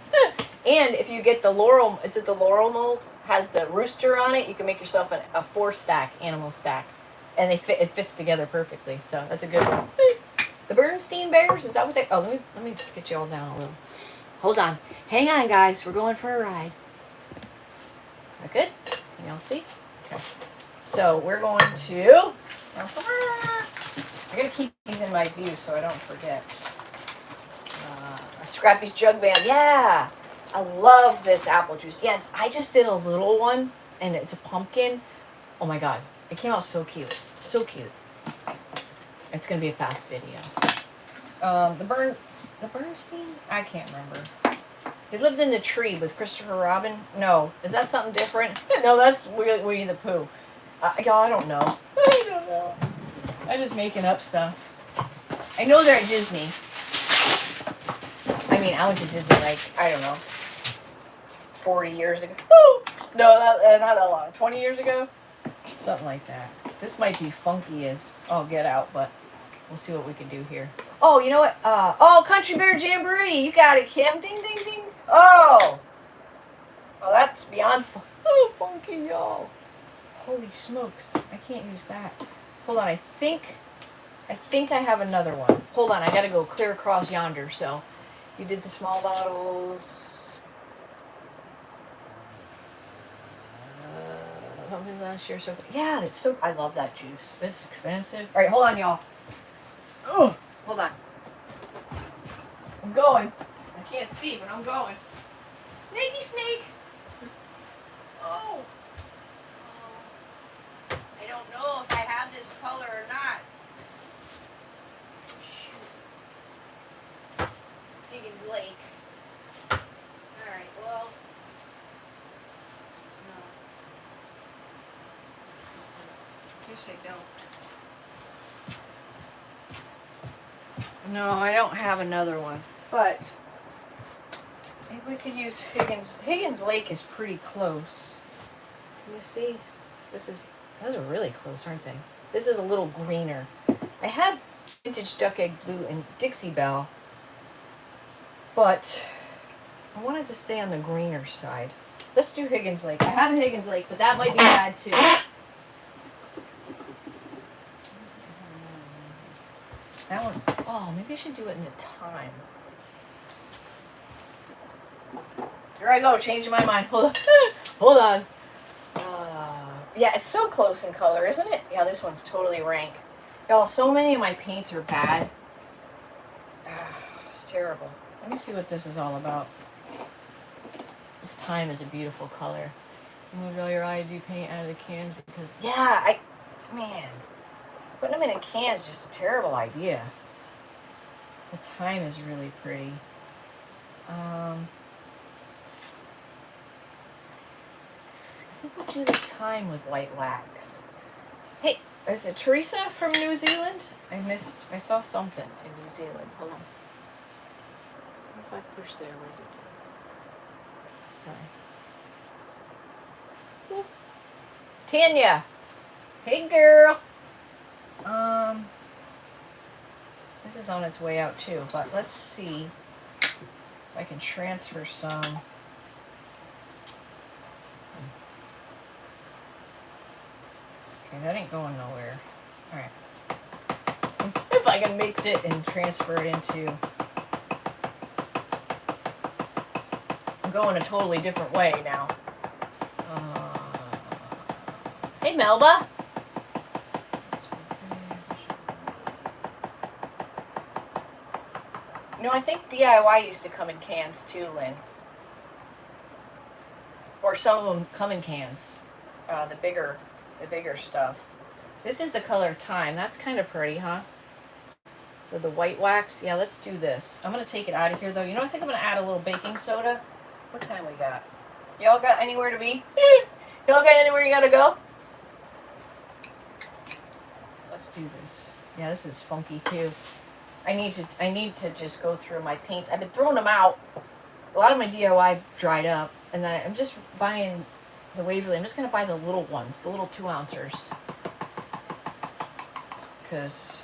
And if you get the Laurel, is it the Laurel mold? Has the rooster on it, you can make yourself a 4-stack animal stack. And it fits together perfectly. So that's a good one. The Bernstein Bears, is that what they, oh, let me get you all down a little. Hold on. Hang on, guys. We're going for a ride. That good? Can y'all see? Okay. So we're going to, I gotta keep these in my view so I don't forget. Scrappy's Jug Band. Yeah. I love this apple juice. Yes, I just did a little one, and it's a pumpkin. Oh my god. It came out so cute. So cute. It's going to be a fast video. The Bernstein? I can't remember. They lived in the tree with Christopher Robin. No. Is that something different? No, that's Winnie the Pooh. Y'all, I don't know. I don't know. I'm just making up stuff. I know they're at Disney. I mean, I went to Disney like, I don't know, 40 years ago. No, not that long. 20 years ago? Something like that. This might be funky as all get out, but we'll see what we can do here. Oh, you know what? Oh, Country Bear Jamboree. You got it, Kim. Ding, ding, ding. Oh. Well, that's beyond funky, y'all. Holy smokes. I can't use that. Hold on. I think I have another one. Hold on. I got to go clear across yonder. So you did the small bottles. Something last year, so yeah, it's so. I love that juice. It's expensive. All right, hold on, y'all. Oh, hold on. I'm going. I can't see, but I'm going. Snakey snake. Oh. I don't know if I have this color or not. Shoot. Higgins Lake. All right. Well. Guess I don't. No, I don't have another one. But maybe we could use Higgins. Higgins Lake is pretty close. Can you see? Those are really close, aren't they? This is a little greener. I have vintage duck egg blue and Dixie Belle, but I wanted to stay on the greener side. Let's do Higgins Lake. I have a Higgins Lake, but that might be bad too. That one, oh, maybe I should do it in the time. Here I go, changing my mind. Hold on. Hold on. Yeah, it's so close in color, isn't it? Yeah, this one's totally rank. Y'all, so many of my paints are bad. It's terrible. Let me see what this is all about. This time is a beautiful color. You moved all your IOD paint out of the cans because... Yeah, man. Putting them in a can is just a terrible idea. The time is really pretty. I think we'll do the time with white wax. Hey, is it Teresa from New Zealand? I saw something in New Zealand. Hold on. What if I push there? What does it do? Sorry. Tanya. Hey, girl. This is on its way out too, but let's see if I can transfer some. Okay, that ain't going nowhere. Alright. If I can mix it and transfer it into... I'm going a totally different way now. Hey, Melba! You know, I think DIY used to come in cans too, Lynn. Or some of them come in cans. The bigger stuff. This is the color Time. That's kind of pretty, huh? With the white wax. Yeah, let's do this. I'm going to take it out of here, though. You know, I think I'm going to add a little baking soda. What time we got? Y'all got anywhere to be? Y'all got anywhere you got to go? Let's do this. Yeah, this is funky, too. I need to just go through my paints. I've been throwing them out. A lot of my DIY dried up, and then I'm just buying the Waverly. I'm just gonna buy the little ones, the little 2-ounces, because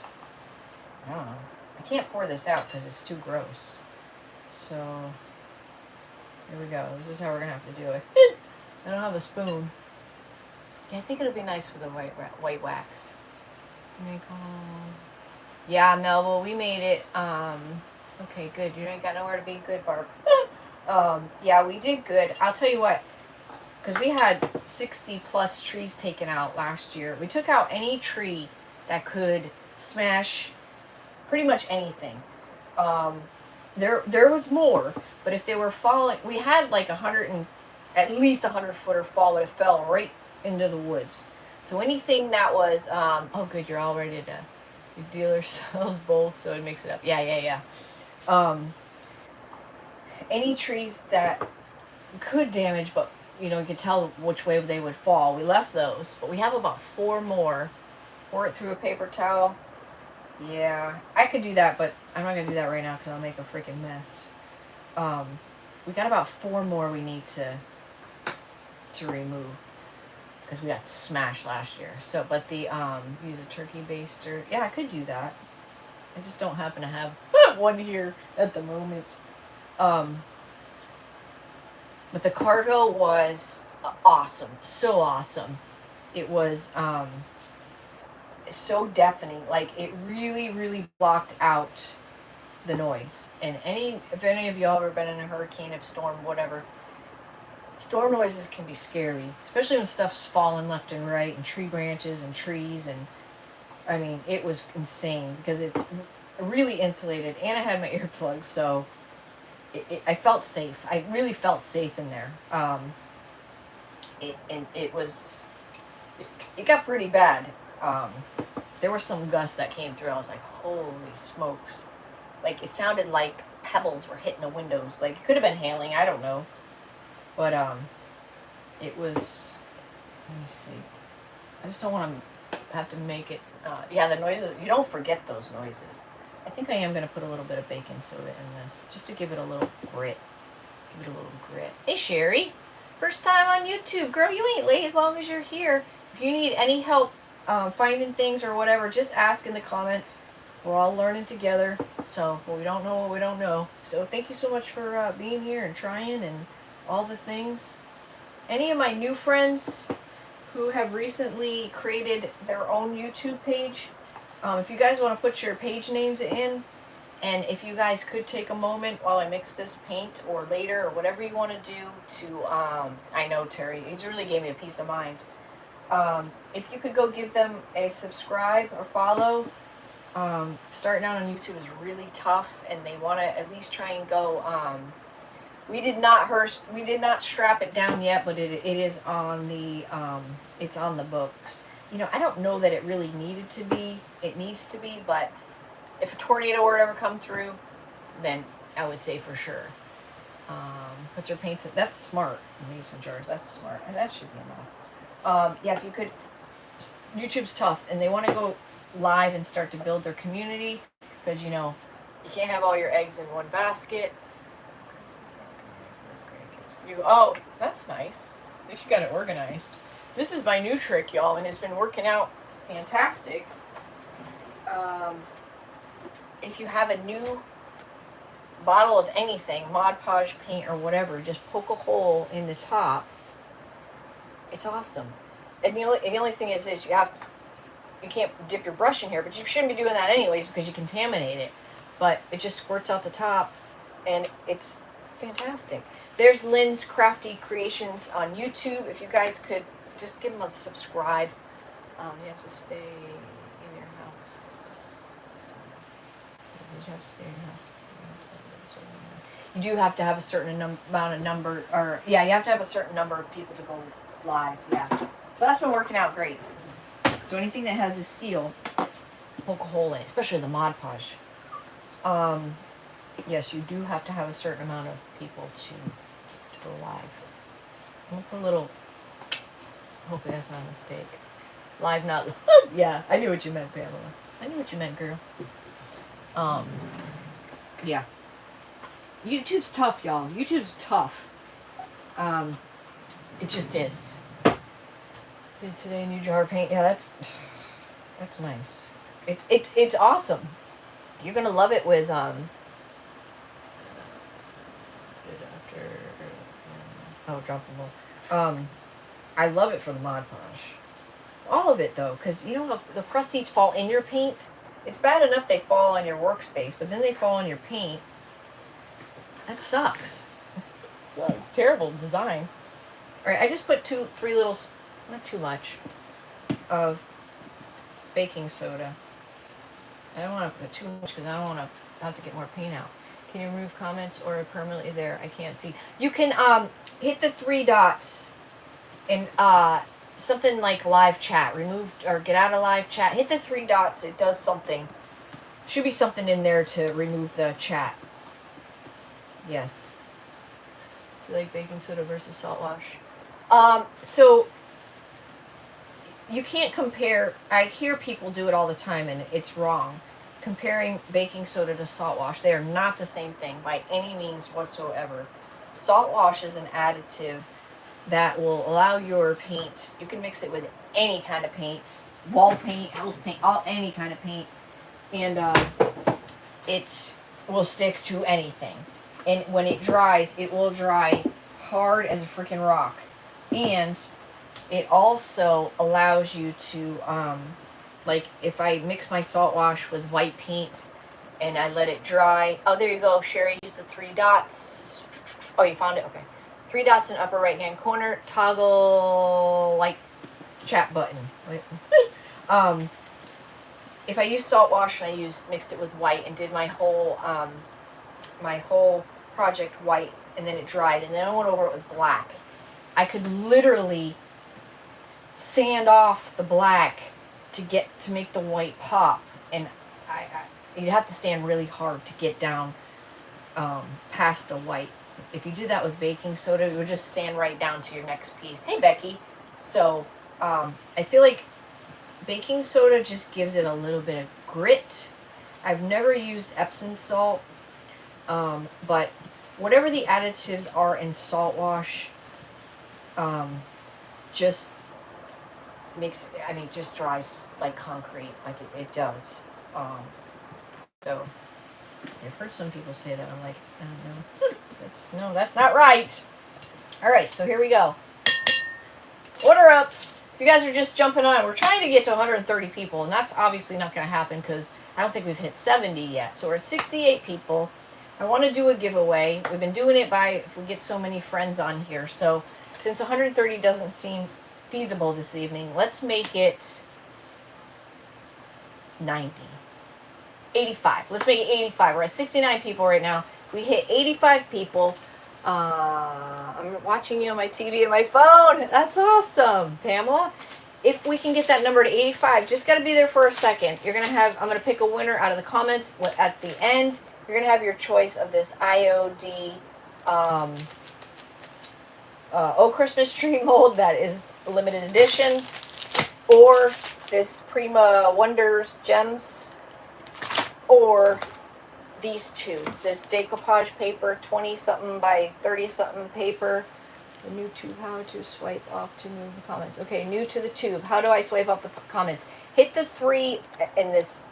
I don't know. I can't pour this out because it's too gross. So here we go. This is how we're gonna have to do it. I don't have a spoon. Yeah, I think it'll be nice with the white wax. Yeah, Melville, we made it. Okay, good. You ain't got nowhere to be. Good, Barb. Yeah, we did good. I'll tell you what, because we had 60 plus trees taken out last year. We took out any tree that could smash pretty much anything. There was more, but if they were falling, we had like at least 100-footer fall, but it fell right into the woods. So anything that was, oh good, you're all ready to... You dealer sells both, so it makes it up. Yeah. Any trees that could damage, but you know, you could tell which way they would fall. We left those, but we have about 4 more. Pour it through a paper towel. Yeah, I could do that, but I'm not gonna do that right now because I'll make a freaking mess. We got about 4 more we need to remove, because we got smashed last year. So, but the, use a turkey baster. Yeah, I could do that. I just don't happen to have one here at the moment. But the cargo was awesome. So awesome. It was, so deafening. Like, it really, really blocked out the noise. And if any of y'all ever been in a hurricane, a storm, whatever, storm noises can be scary, especially when stuff's falling left and right, and tree branches and trees, and I mean, it was insane because it's really insulated, and I had my earplugs, so I felt safe. I really felt safe in there. It got pretty bad. There were some gusts that came through. I was like, holy smokes. Like, it sounded like pebbles were hitting the windows. Like, it could have been hailing, I don't know. But, it was, let me see. I just don't want to have to make it, yeah, the noises, you don't forget those noises. I think I am going to put a little bit of baking soda in this, just to give it a little grit. Give it a little grit. Hey, Sherry. First time on YouTube. Girl, you ain't late as long as you're here. If you need any help finding things or whatever, just ask in the comments. We're all learning together. So, we don't know what we don't know. So, thank you so much for being here and trying and all the things. Any of my new friends who have recently created their own YouTube page, if you guys want to put your page names in, and if you guys could take a moment while I mix this paint or later or whatever you want to do to, I know Terry, it really gave me a peace of mind. If you could go give them a subscribe or follow. Starting out on YouTube is really tough, and they want to at least try and go, we did not strap it down yet, but it is on the, it's on the books. You know, I don't know that it really needed to be, it needs to be, but if a tornado were to ever come through, then I would say for sure. Put your paints in, that's smart, mason jars, that's smart, and that should be enough. Yeah, if you could, YouTube's tough, and they want to go live and start to build their community, because, you know, you can't have all your eggs in one basket. Oh, that's nice. At least you got it organized. This is my new trick, y'all, and it's been working out fantastic. If you have a new bottle of anything, Mod Podge paint or whatever, just poke a hole in the top. It's awesome. And the only thing is you can't dip your brush in here, but you shouldn't be doing that anyways because you contaminate it. But it just squirts out the top, and it's fantastic. There's Lynn's Crafty Creations on YouTube. If you guys could just give them a subscribe. You have to stay in your house. You have to stay in your house. You do have to have a certain amount of number, or yeah, you have to have a certain number of people to go live. Yeah, so that's been working out great. So anything that has a seal, poke a hole in it, especially the Mod Podge. Yes, you do have to have a certain amount of people to go live. I'm gonna put a little, hopefully that's not a mistake. Live, not, yeah, I knew what you meant, Pamela. I knew what you meant, girl. Yeah. YouTube's tough, y'all. YouTube's tough. It just is. Did today new jar paint? Yeah, that's nice. It's awesome. You're gonna love it with droppable. I love it for the Mod Podge. All of it though, because you know how the crusties fall in your paint. It's bad enough they fall on your workspace, but then they fall on your paint. That sucks. It's a terrible design. All right, I just put 3 little, not too much, of baking soda. I don't want to put too much because I don't want to have to get more paint out. Can you remove comments or permanently there? I can't see. You can hit the 3 dots and something like live chat. Remove or get out of live chat. Hit the 3 dots. It does something. Should be something in there to remove the chat. Yes. Do you like baking soda versus salt wash? So you can't compare. I hear people do it all the time, and it's wrong. Comparing baking soda to salt wash, they are not the same thing by any means whatsoever. Salt wash is an additive that will allow your paint, you can mix it with any kind of paint, wall paint, house paint, any kind of paint, and it will stick to anything. And when it dries, it will dry hard as a freaking rock. And it also allows you to, like if I mix my salt wash with white paint and I let it dry. Oh, there you go, Sherry. Use the 3 dots. Oh, you found it? Okay. 3 dots in upper right hand corner. Toggle like chat button. If I use salt wash and I mixed it with white and did my whole project white, and then it dried, and then I went over it with black, I could literally sand off the black to make the white pop, and you'd have to stand really hard to get down past the white. If you did that with baking soda, it would just sand right down to your next piece. Hey, Becky. So I feel like baking soda just gives it a little bit of grit. I've never used Epsom salt, but whatever the additives are in salt wash, just makes, I mean, just dries like concrete, like it does. So I've heard some people say that. I'm like, I don't know. That's not right. All right, so here we go. Order up. If you guys are just jumping on, we're trying to get to 130 people, and that's obviously not going to happen because I don't think we've hit 70 yet. So we're at 68 people. I want to do a giveaway. We've been doing it by if we get so many friends on here. So since 130 doesn't seem feasible this evening, let's make it 90. 85. Let's make it 85. We're at 69 people right now. If we hit 85 people, I'm watching you on my TV and my phone. That's awesome, Pamela. If we can get that number to 85, just got to be there for a second. You're going to have, I'm going to pick a winner out of the comments at the end. You're going to have your choice of this IOD Oh Christmas Tree mold that is limited edition, or this Prima Wonders Gems, or these two. This decoupage paper, 20-something by 30-something paper. The new tube, how to swipe off to move the comments. Okay, new to the tube. How do I swipe off the comments? Hit the 3 in this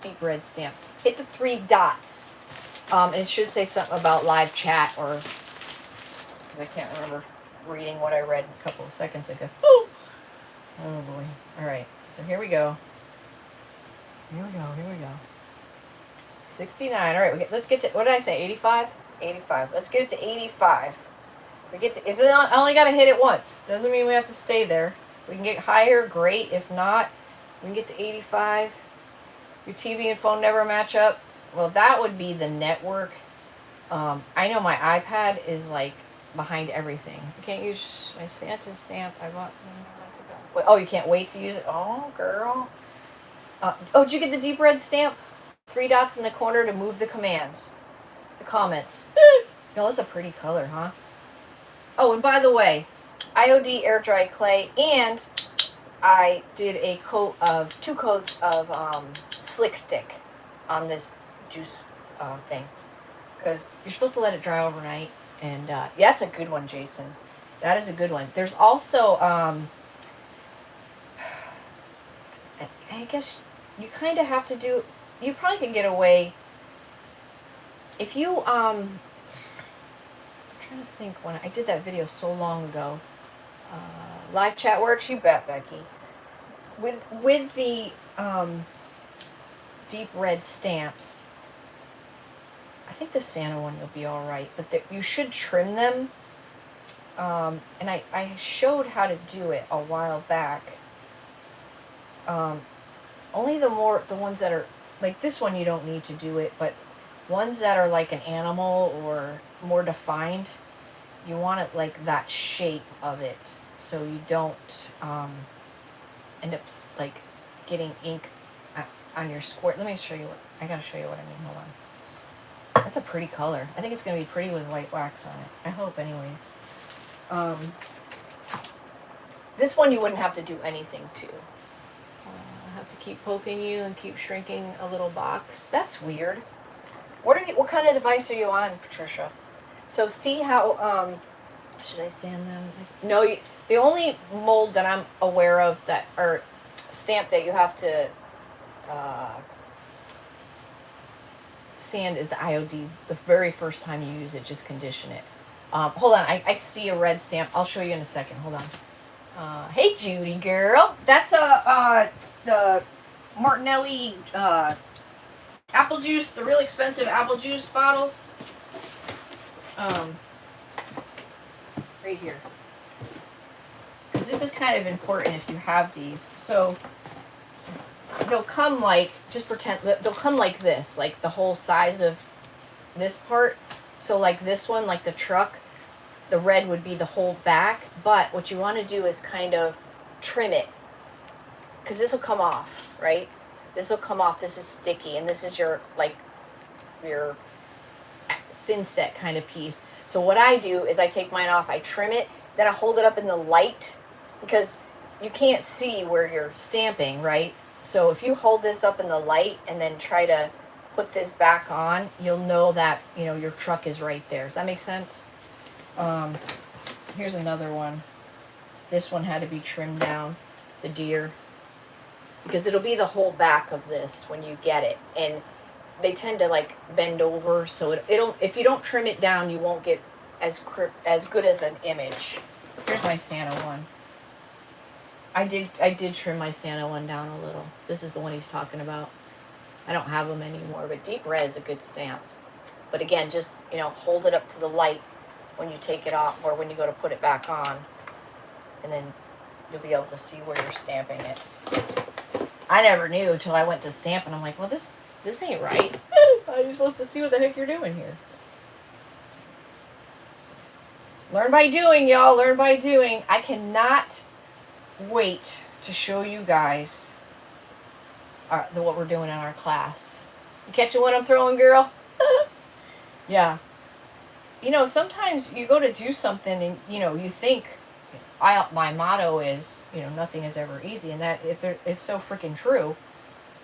deep red stamp. Hit the 3 dots. And it should say something about live chat, or I can't remember reading what I read a couple of seconds ago. Oh boy. All right, so here we go. Here we go. 69. All right, let's get to, what did I say, 85? 85. Let's get it to 85. We get to, I only got to hit it once. Doesn't mean we have to stay there. We can get higher, great. If not, we can get to 85. Your TV and phone never match up. Well, that would be the network. I know my iPad is like behind everything. I can't use my Santa stamp. I bought. Oh, you can't wait to use it. Oh, girl. Oh, did you get the deep red stamp? 3 dots in the corner to move the commands. The comments. No, that's a pretty color, huh? Oh, and by the way, IOD air dry clay, and I did a coat of 2 coats of slick stick on this juice thing, because you're supposed to let it dry overnight. And yeah, that's a good one, Jason. That is a good one. There's also I guess you kind of have to do, you probably could get away if you I'm trying to think when I did that video so long ago. Live chat works, you bet, Becky. With the deep red stamps, I think the Santa one will be all right, but you should trim them. And I showed how to do it a while back. Only the ones that are like this one, you don't need to do it, but ones that are like an animal or more defined, you want it like that shape of it, so you don't end up like getting ink on your square. Let me show you I gotta show you what I mean. Hold on. That's a pretty color. I think it's gonna be pretty with white wax on it. I hope, anyways. This one you wouldn't have to do anything to. I have to keep poking you and keep shrinking a little box. That's weird. What kind of device are you on, Patricia? So see how should I sand them? No, the only mold that I'm aware of that, or stamp that you have to sand is the IOD. The very first time you use it, just condition it. Hold on, I see a red stamp. I'll show you in a second. Hold on. Hey, Judy girl. That's the Martinelli apple juice, the real expensive apple juice bottles. Right here. Because this is kind of important if you have these. So they'll come like, just pretend, they'll come like this, like the whole size of this part. So like this one, like the truck, the red would be the whole back. But what you want to do is kind of trim it, because this will come off, right? This will come off. This is sticky, and this is your thin set kind of piece. So what I do is I take mine off, I trim it, then I hold it up in the light, because you can't see where you're stamping, right? So if you hold this up in the light and then try to put this back on, you'll know that, you know, your truck is right there. Does that make sense? Here's another one. This one had to be trimmed down, the deer, because it'll be the whole back of this when you get it. And they tend to like bend over, so it'll, if you don't trim it down, you won't get as good of an image. Here's my Santa one. I did trim my Santa one down a little. This is the one he's talking about. I don't have them anymore, but deep red is a good stamp. But again, just, you know, hold it up to the light when you take it off or when you go to put it back on, and then you'll be able to see where you're stamping it. I never knew until I went to stamp, and I'm like, well, this ain't right. How are you supposed to see what the heck you're doing here? Learn by doing, y'all. Learn by doing. I cannot wait to show you guys what we're doing in our class. You catching what I'm throwing, girl? Yeah. You know, sometimes you go to do something and, you know, you think, my motto is, you know, nothing is ever easy. And that, it's so freaking true.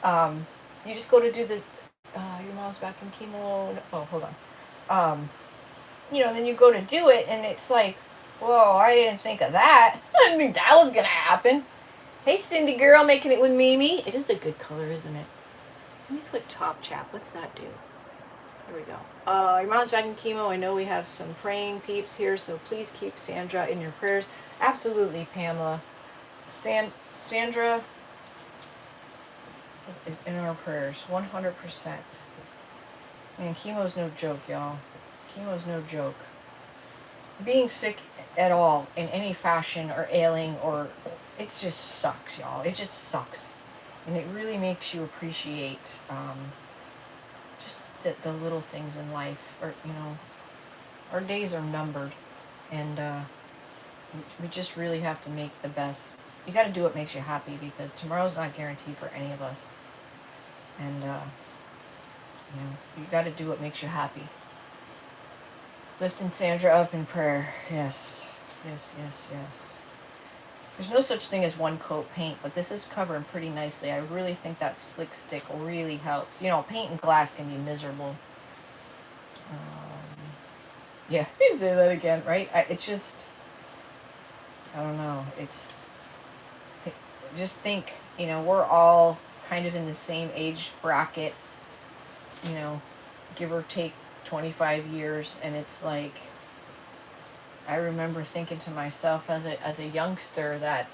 You just go to do this, your mom's back in chemo. Oh, hold on. You know, then you go to do it and it's like, whoa, I didn't think of that. I didn't think that was going to happen. Hey, Cindy girl, making it with Mimi. It is a good color, isn't it? Let me put Top Chap. What's that do? There we go. Your mom's back in chemo. I know we have some praying peeps here, so please keep Sandra in your prayers. Absolutely, Pamela. Sandra is in our prayers, 100%. Man, chemo's no joke, y'all. Chemo's no joke. Being sick at all, in any fashion, or ailing, or it just sucks, y'all. It just sucks. And it really makes you appreciate just the little things in life. Or, you know, our days are numbered. And we just really have to make the best. You got to do what makes you happy, because tomorrow's not guaranteed for any of us. And, you know, you got to do what makes you happy. Lifting Sandra up in prayer. Yes. Yes, yes, yes. There's no such thing as one coat paint, but this is covering pretty nicely. I really think that slick stick really helps. You know, paint and glass can be miserable. Yeah, you can say that again, right? It's just, I don't know. It's, just think, you know, we're all kind of in the same age bracket, you know, give or take 25 years, and it's like, I remember thinking to myself as a youngster that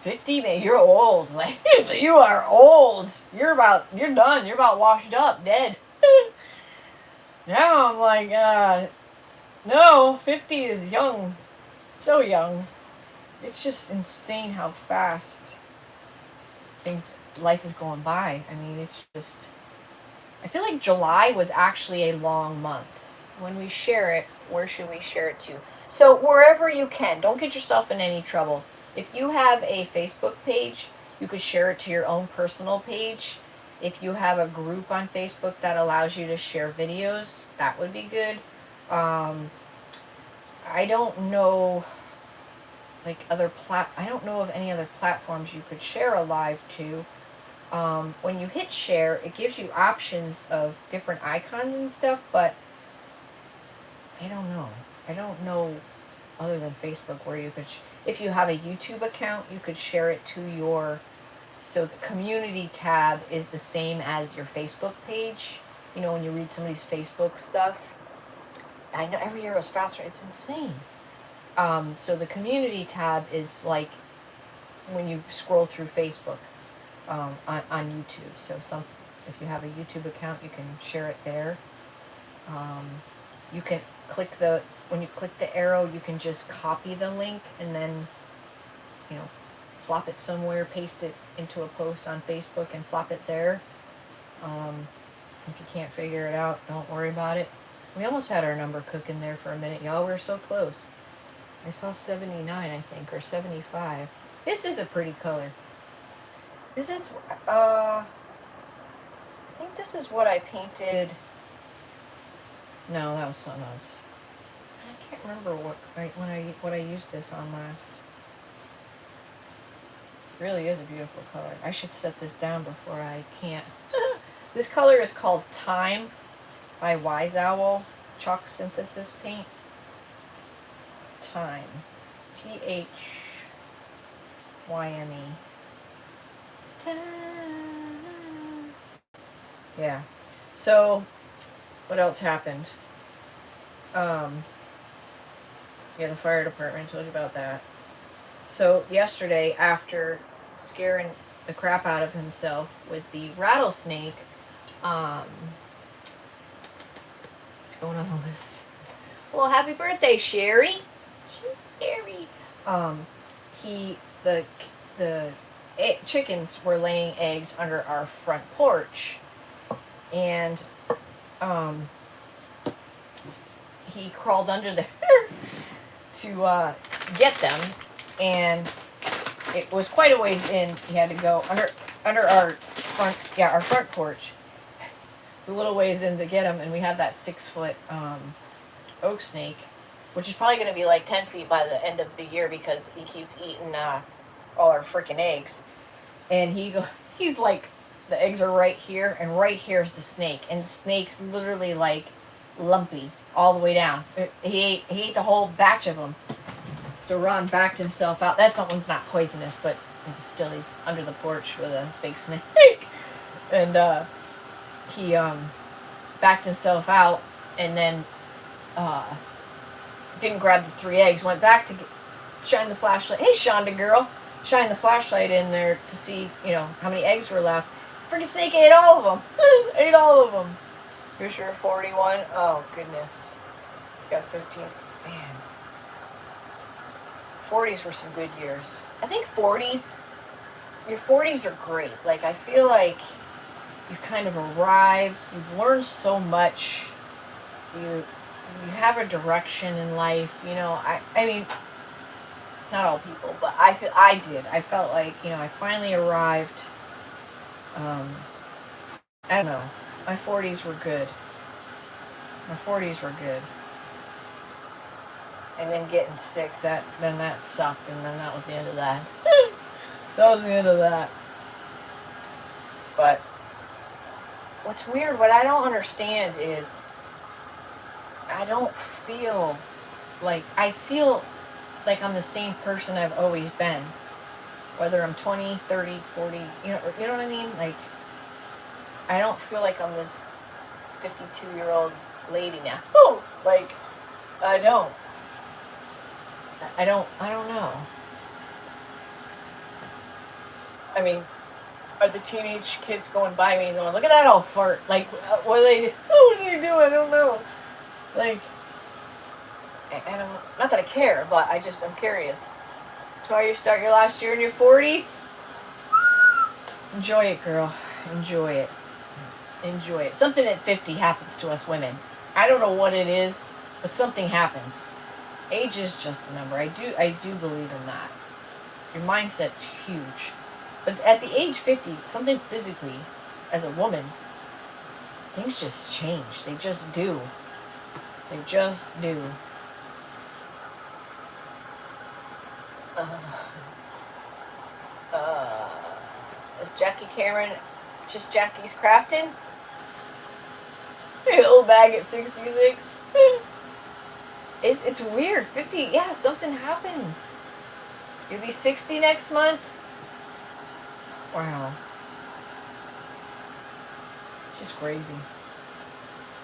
50, man, you're old. Like, you are old. You're done. You're about washed up, dead. Now I'm like, no, 50 is young. So young. It's just insane how fast life is going by. I mean, it's just, I feel like July was actually a long month. When we share it, where should we share it to? So wherever you can, don't get yourself in any trouble. If you have a Facebook page, you could share it to your own personal page. If you have a group on Facebook that allows you to share videos, that would be good. I don't know, like I don't know of any other platforms you could share a live to. When you hit share, it gives you options of different icons and stuff, but I don't know. I don't know other than Facebook where you could, if you have a YouTube account, you could share it to your, so the community tab is the same as your Facebook page. You know, when you read somebody's Facebook stuff. I know every year goes faster. It's insane. So the community tab is like when you scroll through Facebook on YouTube. So if you have a YouTube account, you can share it there. You can when you click the arrow, you can just copy the link and then, you know, flop it somewhere, paste it into a post on Facebook and flop it there. If you can't figure it out, don't worry about it. We almost had our number cooking there for a minute, y'all. We were so close. I saw 79, I think, or 75. This is a pretty color. This is, I think this is what I painted. No, that was something else. I can't remember what I used this on last. Really is a beautiful color. I should set this down before I can't. This color is called Time by Wise Owl Chalk Synthesis Paint. Time. T-H-Y-M-E. Time. Yeah. So, what else happened? Yeah, the fire department, I told you about that. So, yesterday, after scaring the crap out of himself with the rattlesnake, what's going on the list? Well, happy birthday, Sherry. Sherry. The chickens were laying eggs under our front porch, and he crawled under there to get them, and it was quite a ways in. He had to go under our front porch. It's a little ways in to get them, and we had that 6-foot oak snake, which is probably going to be like 10 feet by the end of the year because he keeps eating all our freaking eggs. And he's like, the eggs are right here, and right here is the snake, and the snake's literally like lumpy all the way down. He ate the whole batch of them. So Ron backed himself out. That one's not poisonous, but still he's under the porch with a big snake. And he backed himself out, and then didn't grab the 3 eggs, went back to shine the flashlight. Hey, Shonda girl. Shine the flashlight in there to see, how many eggs were left. Freaking snake ate all of them. Ate all of them. Here's your 41. Oh, goodness. Got 15. Man. 40s were some good years. I think your 40s are great. Like, I feel like you've kind of arrived. You've learned so much. You have a direction in life. I mean, not all people, but I felt like, I finally arrived. I don't know. My 40s were good. And then getting sick, that sucked, and then that was the end of that. That was the end of that. But what's weird, what I don't understand is I feel like I'm the same person I've always been. Whether I'm 20, 30, 40, you know what I mean? Like, I don't feel like I'm this 52-year-old lady now. Oh, like, I don't know. I mean, are the teenage kids going by me and going, look at that old fart? Like, what are they doing? I don't know. Like, I don't, not that I care, but I'm curious. That's why you start your last year in your 40s? Enjoy it, girl. Enjoy it. Something at 50 happens to us women. I don't know what it is, but something happens. Age is just a number. I do believe in that. Your mindset's huge. But at the age 50, something physically, as a woman, things just change. They just do. Is Jackie Cameron just Jackie's crafting? A little bag at 66. It's weird. 50, yeah, something happens. You'll be 60 next month. Wow. It's just crazy.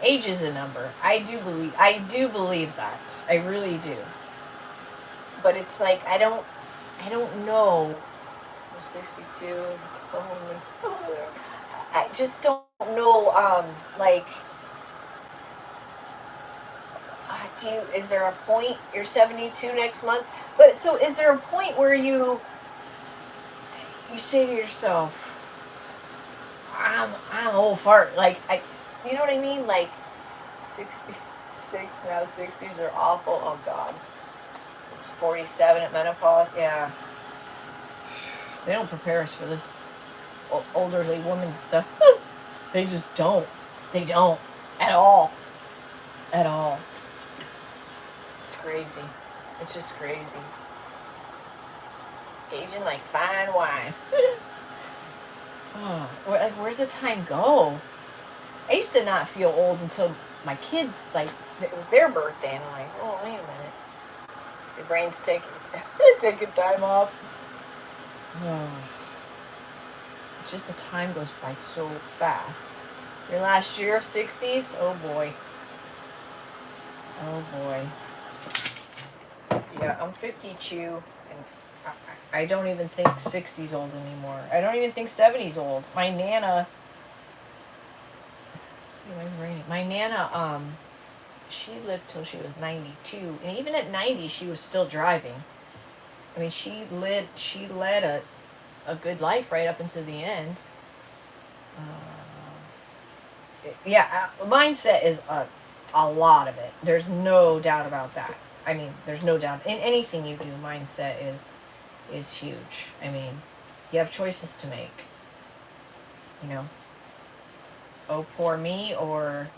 Age is a number. I do believe that. I really do. But it's like I don't know. 62. I just don't know. Is there a point? You're 72 next month. But so, is there a point where you say to yourself, I'm old fart. Like, you know what I mean? Like, 66 now. 60s are awful. Oh God. It's 47 at menopause. Yeah. They don't prepare us for this elderly woman stuff. They just don't. They don't. At all. It's crazy. It's just crazy. Aging like fine wine. Oh, where's the time go? I used to not feel old until my kids, like, it was their birthday, and I'm like, oh, wait a minute. Your brain's taking time off. Oh. It's just the time goes by so fast. Your last year, 60s? Oh, boy. Oh, boy. Yeah, I'm 52, and I don't even think 60's old anymore. I don't even think 70's old. My Nana... she lived till she was 92, and even at 90 she was still driving. I mean, she led a good life right up until the end. Mindset is a lot of it. There's no doubt about that. I mean, there's no doubt in anything you do. Mindset is huge. I mean, you have choices to make. You know, oh poor me, or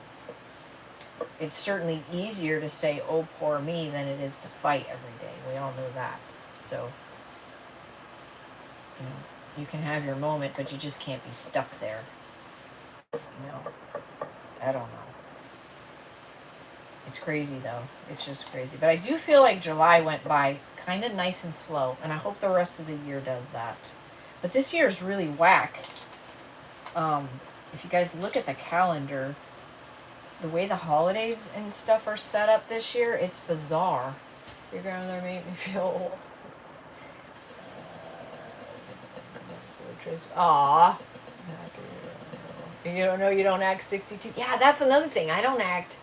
it's certainly easier to say oh poor me than it is to fight every day. We all know that. So, you know, you can have your moment, but you just can't be stuck there. You know, I don't know. It's crazy though. It's just crazy. But I do feel like July went by kind of nice and slow, and I hope the rest of the year does that. But this year is really whack. If you guys look at the calendar, the way the holidays and stuff are set up this year, it's bizarre. Your grandmother made me feel old. Aww. You don't know you don't act 62. Yeah, that's another thing. I don't act.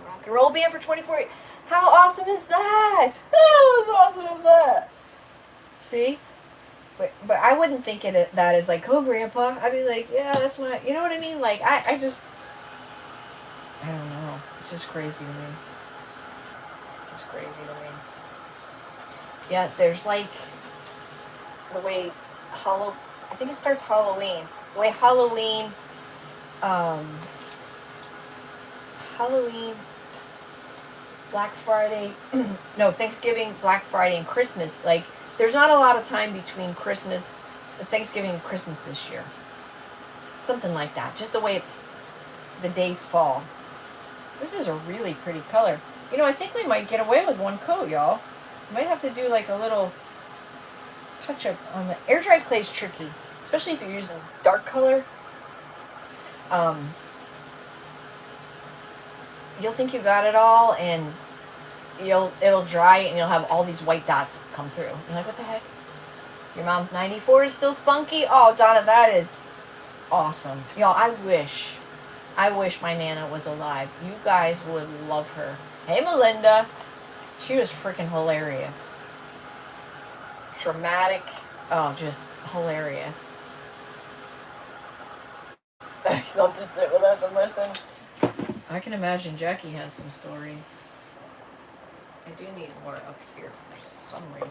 Rock and roll band for 24 years. How awesome is that? How awesome is that? See? But I wouldn't think that as like, oh, Grandpa. I'd be like, yeah, that's my, you know what I mean? Like, I don't know. It's just crazy to me. It's just crazy to me. Yeah, there's like the way I think it starts Halloween. The way Halloween, Black Friday, no, Thanksgiving, Black Friday, and Christmas. Like, there's not a lot of time between Thanksgiving and Christmas this year. Something like that. Just the way the days fall. This is a really pretty color. You know, I think we might get away with one coat, y'all. We might have to do like a little touch-up on the air dry clay's tricky, especially if you're using dark color. You'll think you got it all, and it'll dry, and you'll have all these white dots come through. You're like, what the heck? Your mom's 94 is still spunky? Oh, Donna, that is awesome. Y'all, I wish my Nana was alive. You guys would love her. Hey, Melinda. She was freaking hilarious. Dramatic. Oh, just hilarious. I love to sit with us and listen. I can imagine Jackie has some stories. I do need more up here for some reason.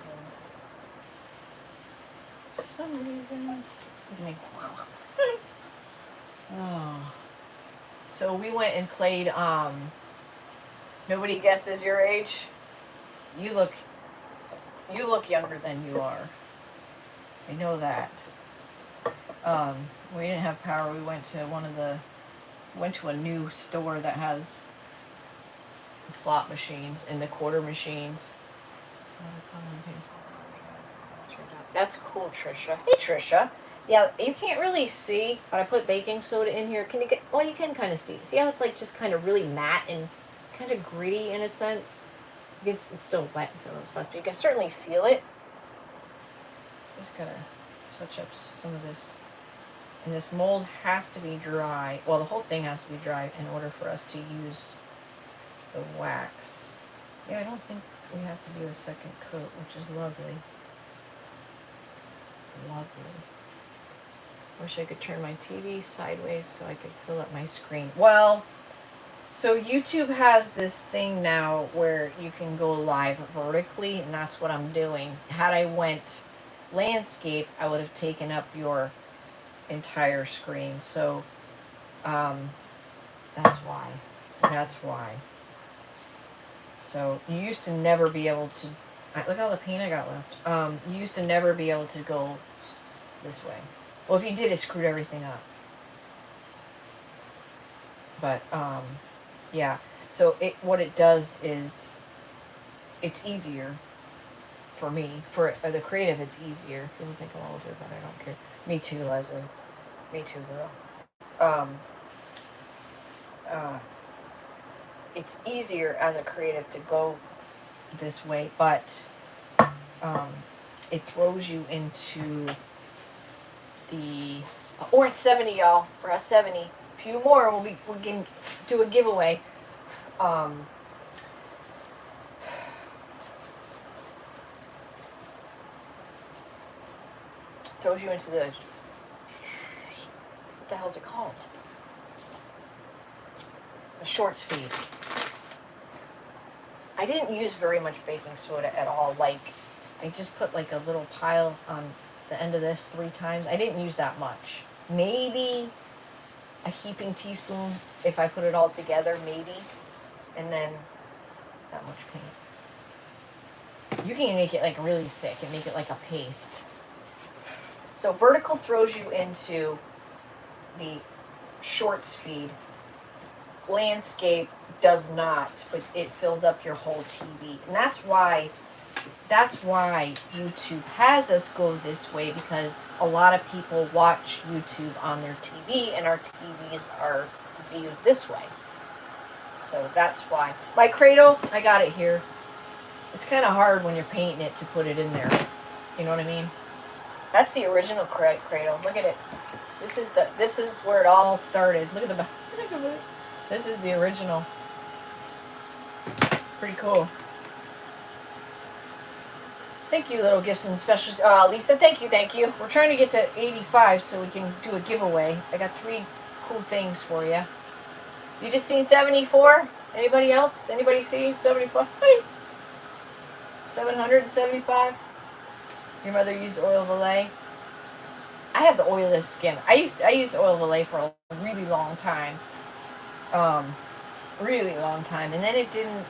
Oh. So we went and played, Nobody Guesses Your Age. You look younger than you are. I know that. We didn't have power. We went to a new store that has the slot machines and the quarter machines. That's cool, Trisha. Hey, Trisha. Yeah, you can't really see, but I put baking soda in here. Well, you can kind of see. See how it's like just kind of really matte and kind of gritty in a sense? It's still wet, so it's supposed to be. You can certainly feel it. Just gotta touch up some of this. And this mold has to be dry. Well, the whole thing has to be dry in order for us to use the wax. Yeah, I don't think we have to do a second coat, which is lovely. Lovely. Wish I could turn my TV sideways so I could fill up my screen. Well, so YouTube has this thing now where you can go live vertically, and that's what I'm doing. Had I went landscape, I would have taken up your entire screen. So that's why. So you used to never be able to Look at all the paint I got left. You used to never be able to go this way. Well, if you did, it screwed everything up. But, yeah. So what it does is, it's easier for me. For the creative, it's easier. People think I'm older, but I don't care. Me too, Leslie. Me too, girl. It's easier as a creative to go this way, but it throws you into the... we're at 70, y'all. We're at 70. A few more, we can do a giveaway. Throws you into the... what the hell is it called? The shorts feed. I didn't use very much baking soda at all. Like, I just put like a little pile on the end of this 3 times. I didn't use that much. Maybe a heaping teaspoon if I put it all together, maybe. And then that much paint. You can make it like really thick and make it like a paste. So vertical throws you into the shorts feed. Landscape does not, but it fills up your whole TV. And that's why YouTube has us go this way, because a lot of people watch YouTube on their TV and our TVs are viewed this way. So that's why. My cradle, I got it here. It's kind of hard when you're painting it to put it in there. You know what I mean? That's the original cradle. Look at it. This is where it all started. Look at the back. This is the original. Pretty cool. Thank you, little gifts and special. Lisa, thank you. We're trying to get to 85 so we can do a giveaway. I got 3 cool things for you. You just seen 74? Anybody else? Anybody see 75? 775? Your mother used oil of Olay? I have the oiliest skin. I used oil of Olay for a really long time. Really long time. And then it didn't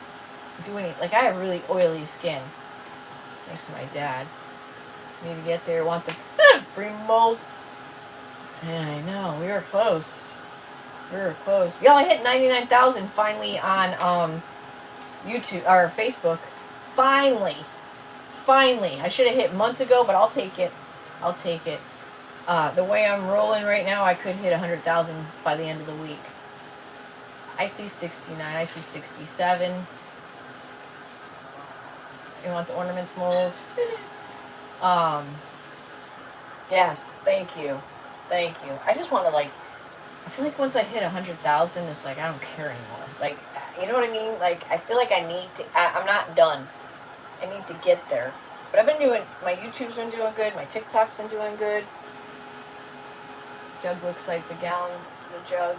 do any... like, I have really oily skin. Thanks to my dad. Need to get there. Want the bring mold. Yeah, I know. We were close. Y'all, I hit 99,000 finally on YouTube or Facebook. Finally. I should have hit months ago, but I'll take it. The way I'm rolling right now, I could hit 100,000 by the end of the week. I see 69. I see 67. You want the ornaments mold? Yes, thank you. I just want to, like, I feel like once I hit 100,000, it's like I don't care anymore. Like, you know what I mean? Like, I feel like I need to, I'm not done. I need to get there. But I've been doing, my YouTube's been doing good, my TikTok's been doing good. Jug looks like the gallon, the jug.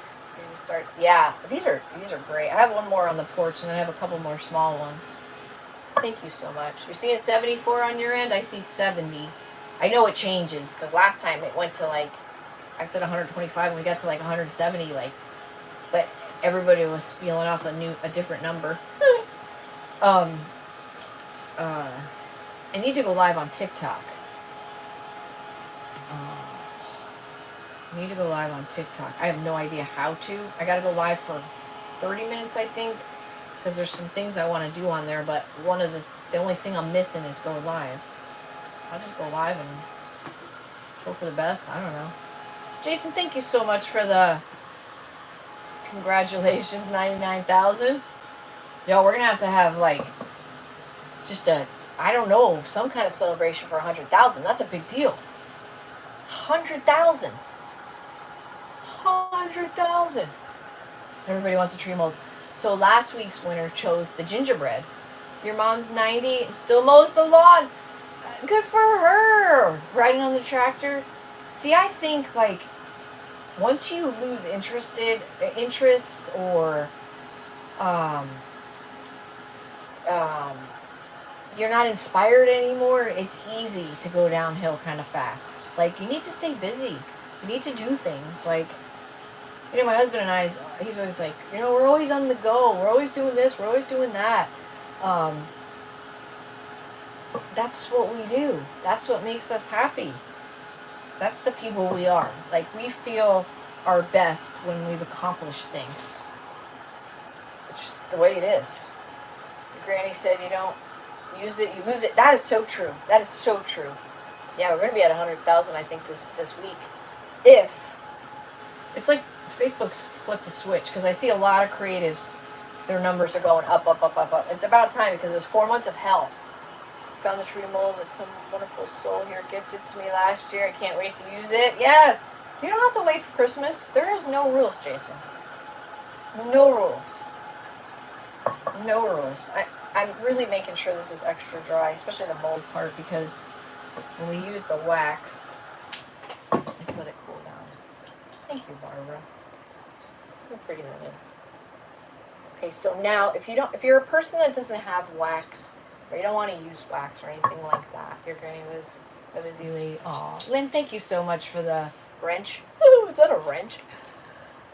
Yeah, these are great. I have one more on the porch, and then I have a couple more small ones. Thank you so much. You're seeing 74 on your end? I see 70. I know it changes, because last time it went to, like, I said 125, and we got to, like, 170, like, but everybody was spieling off a different number. I need to go live on TikTok. I have no idea how to. I gotta go live for 30 minutes, I think, because there's some things I want to do on there, but the only thing I'm missing is go live. I'll just go live and hope for the best. I don't know. Jason, thank you so much for the congratulations, 99,000. Yo, we're gonna have to have, like, just I don't know, some kind of celebration for 100,000. That's a big deal. 100,000. 100,000. Everybody wants a tree mold. So last week's winner chose the gingerbread. Your mom's 90 and still mows the lawn. Good for her. Riding on the tractor. See, I think, like, once you lose interest or you're not inspired anymore, it's easy to go downhill kind of fast. Like, you need to stay busy. You need to do things. Like, you know, my husband and I, he's always like, you know, we're always on the go. We're always doing this. We're always doing that. that's what we do. That's what makes us happy. That's the people we are. Like, we feel our best when we've accomplished things. It's just the way it is. Your granny said you don't use it, you lose it. That is so true. That is so true. Yeah, we're going to be at 100,000, I think, this week. If it's like Facebook's flipped a switch, because I see a lot of creatives, their numbers are going up, up, up, up, up. It's about time, because it was 4 months of hell. Found the tree mold that some wonderful soul here gifted to me last year. I can't wait to use it. Yes! You don't have to wait for Christmas. There is no rules, Jason. No rules. No rules. I'm really making sure this is extra dry, especially the mold part, because when we use the wax, let's let it cool down. Thank you, Barbara. Look how pretty that is. Okay, so now if you're a person that doesn't have wax, or you don't want to use wax or anything like that, your granny was a busy lady. Aw, Lynn, thank you so much for the wrench. Ooh, is that a wrench?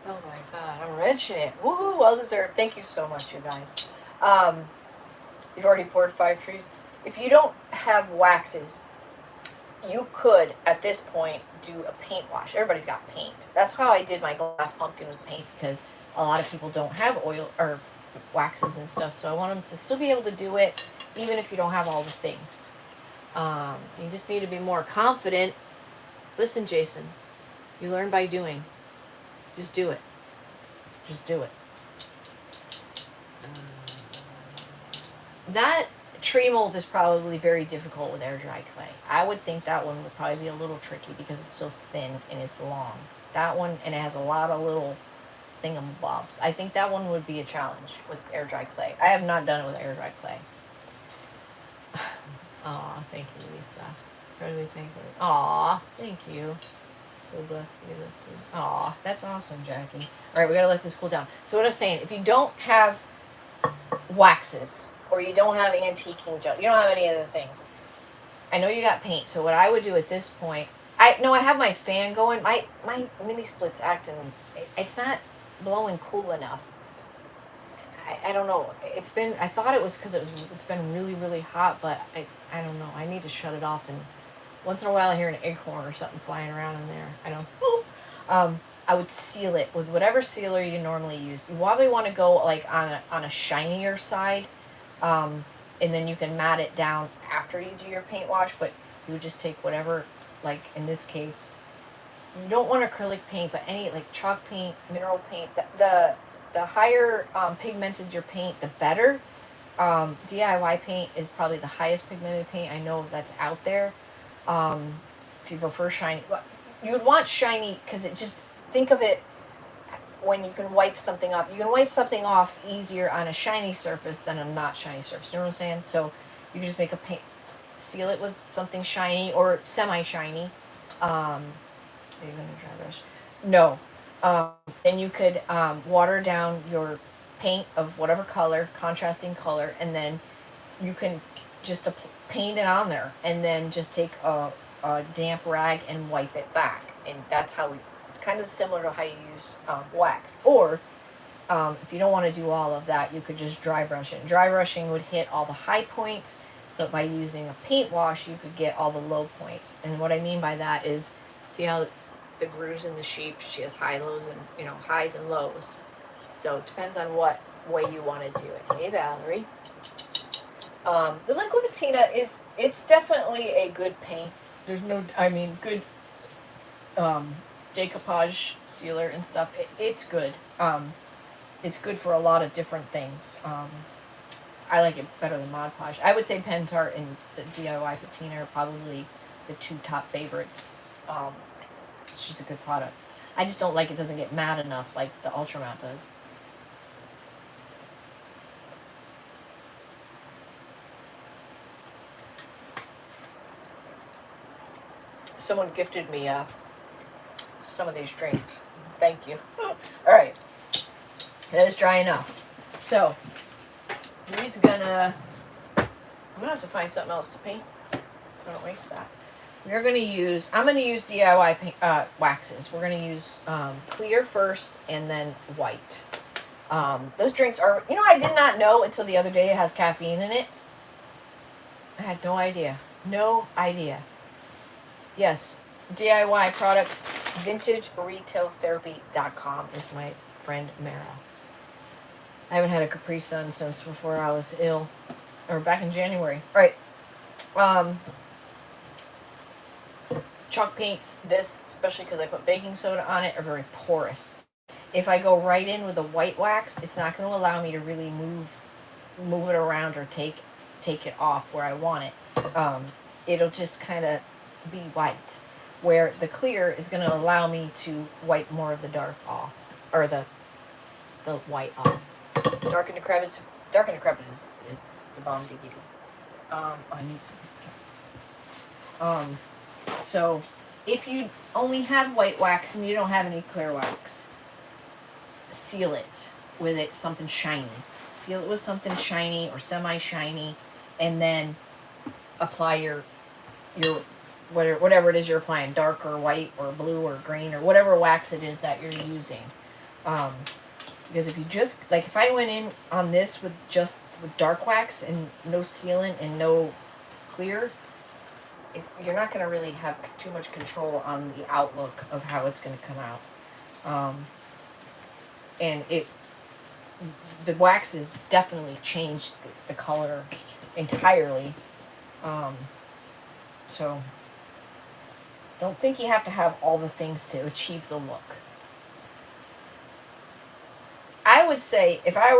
Oh my God, I'm wrenching it. Woohoo, well deserved. Thank you so much, you guys. You've already poured 5 trees. If you don't have waxes, you could, at this point, do a paint wash. Everybody's got paint. That's how I did my glass pumpkin with paint, because a lot of people don't have oil or waxes and stuff, so I want them to still be able to do it, even if you don't have all the things. You just need to be more confident. Listen, Jason, you learn by doing. Just do it. Just do it. That tree mold is probably very difficult with air dry clay. I would think that one would probably be a little tricky because it's so thin and it's long. That one, and it has a lot of little thingamabobs. I think that one would be a challenge with air dry clay. I have not done it with air dry clay. Aw, thank you, Lisa. Really thankful. Aw, thank you. So blessed to be lifted. Aw, that's awesome, Jackie. All right, we gotta let this cool down. So what I was saying, if you don't have waxes, or you don't have antiquing gel, you don't have any of the things, I know you got paint, so what I would do at this point, I have my fan going. My mini split's acting, it's not blowing cool enough. I don't know. I thought it was because it's been really, really hot, but I don't know. I need to shut it off, and once in a while I hear an acorn or something flying around in there. I don't know. I would seal it with whatever sealer you normally use. You probably want to go like on a shinier side, and then you can mat it down after you do your paint wash, but you would just take whatever, like in this case, you don't want acrylic paint, but any like chalk paint, mineral paint. The higher pigmented your paint, the better. DIY paint is probably the highest pigmented paint I know that's out there. If you prefer shiny, you would want shiny because it just, think of it when you can wipe something off. You can wipe something off easier on a shiny surface than a not shiny surface. You know what I'm saying? So you can just make a paint, seal it with something shiny or semi-shiny. Are you going to dry brush? No. Then you could water down your paint of whatever color, contrasting color, and then you can just paint it on there, and then just take a damp rag and wipe it back. And that's how kind of similar to how you use wax. Or if you don't want to do all of that, you could just dry brush it. Dry brushing would hit all the high points, but by using a paint wash, you could get all the low points. And what I mean by that is, see how the grooves in the sheep, she has high lows and highs and lows. So it depends on what way you want to do it. Hey Valerie. The liquid patina it's definitely a good paint. There's no, good decoupage sealer and stuff. It's good. It's good for a lot of different things. I like it better than Mod Podge. I would say Pentart and the DIY patina are probably the 2 top favorites. It's just a good product. I just don't like it doesn't get matte enough like the Ultra Matte does. Someone gifted me some of these drinks. Thank you. Alright. That is dry enough. So, I'm gonna have to find something else to paint so I don't waste that. I'm going to use DIY paint, waxes. We're going to use clear first and then white. Those drinks are, I did not know until the other day it has caffeine in it. It had no idea. No idea. Yes, DIY products, vintageretailtherapy.com is my friend Mara. I haven't had a Capri Sun since before I was ill, or back in January. All right. Chalk paints, this, especially because I put baking soda on it, are very porous. If I go right in with a white wax, it's not going to allow me to really move it around or take it off where I want it. It'll just kind of be white, where the clear is going to allow me to wipe more of the dark off, or the white off. Dark and Decrepit is the bomb diggity. I need some. So if you only have white wax and you don't have any clear wax, seal it with something shiny. Seal it with something shiny or semi-shiny, and then apply your whatever it is you're applying, dark or white or blue or green or whatever wax it is that you're using. Because if you just, like if I went in on this with dark wax and no sealant and no clear, you're not going to really have too much control on the outlook of how it's going to come out. And the wax has definitely changed the color entirely. So don't think you have to have all the things to achieve the look. I would say if I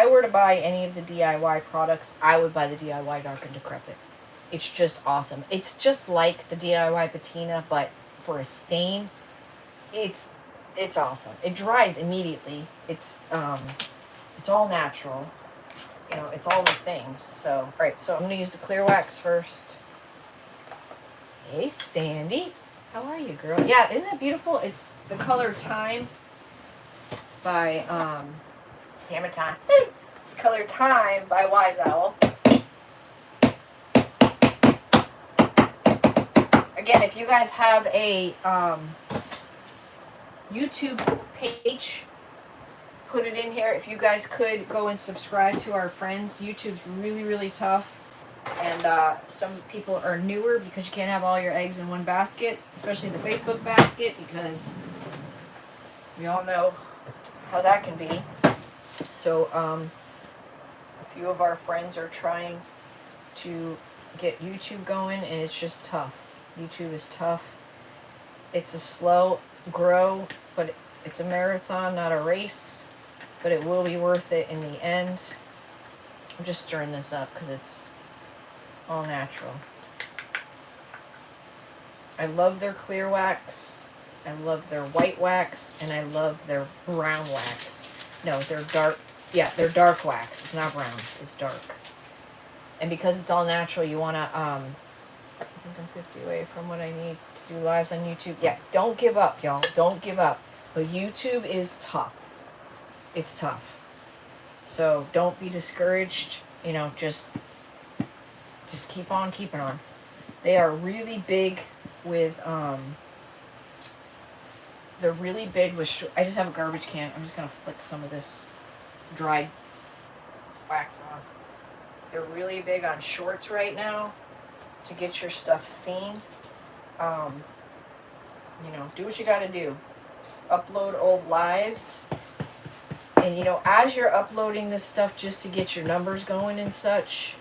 were to buy any of the DIY products, I would buy the DIY Dark and Decrepit. It's just awesome. It's just like the DIY patina, but for a stain, it's awesome. It dries immediately. It's all natural. You know, it's all the things. So, right. So I'm gonna use the clear wax first. Hey, Sandy, how are you, girl? Yeah, isn't that beautiful? It's the color Time by it's Hammer Time. Color Time by Wise Owl. Again, if you guys have a YouTube page, put it in here. If you guys could go and subscribe to our friends. YouTube's really, really tough. And some people are newer because you can't have all your eggs in one basket, especially the Facebook basket, because we all know how that can be. So a few of our friends are trying to get YouTube going, and it's just tough. YouTube is tough. It's a slow grow, but it's a marathon, not a race, but it will be worth it in the end. I'm just stirring this up because it's all natural. I love their clear wax. I love their white wax, and I love their brown wax. No, they're dark. Yeah, they're dark wax. It's not brown. It's dark. And because it's all natural, you want to, I think I'm 50 away from what I need to do lives on YouTube. Yeah, don't give up, y'all. Don't give up. But YouTube is tough. It's tough. So don't be discouraged. You know, just keep on keeping on. They are really big with, they're really big with, I just have a garbage can. I'm just going to flick some of this dried wax on. They're really big on shorts right now to get your stuff seen. You know, do what you got to do. Upload old lives. And, you know, as you're uploading this stuff just to get your numbers going and such,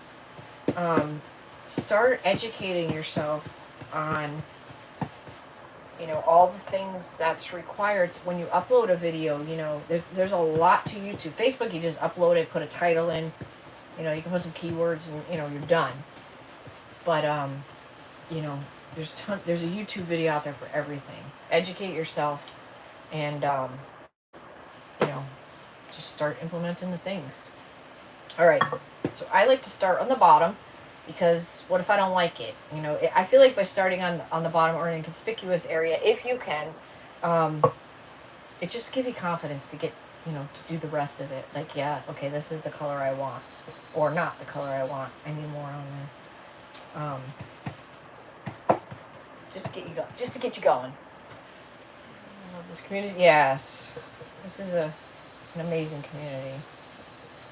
start educating yourself on, you know, all the things that's required when you upload a video. You know, there's a lot to YouTube. Facebook, you just upload it, put a title in, you know, you can put some keywords and, you know, you're done. But, you know, there's a YouTube video out there for everything. Educate yourself and, you know, just start implementing the things. All right. So I like to start on the bottom, because what if I don't like it? You know, I feel like by starting on the bottom or in a conspicuous area, if you can, it just gives you confidence to get, you know, to do the rest of it. Like, yeah, okay, this is the color I want, or not the color I want. I need more on there. Just to get you going. I love this community. Yes, this is an amazing community.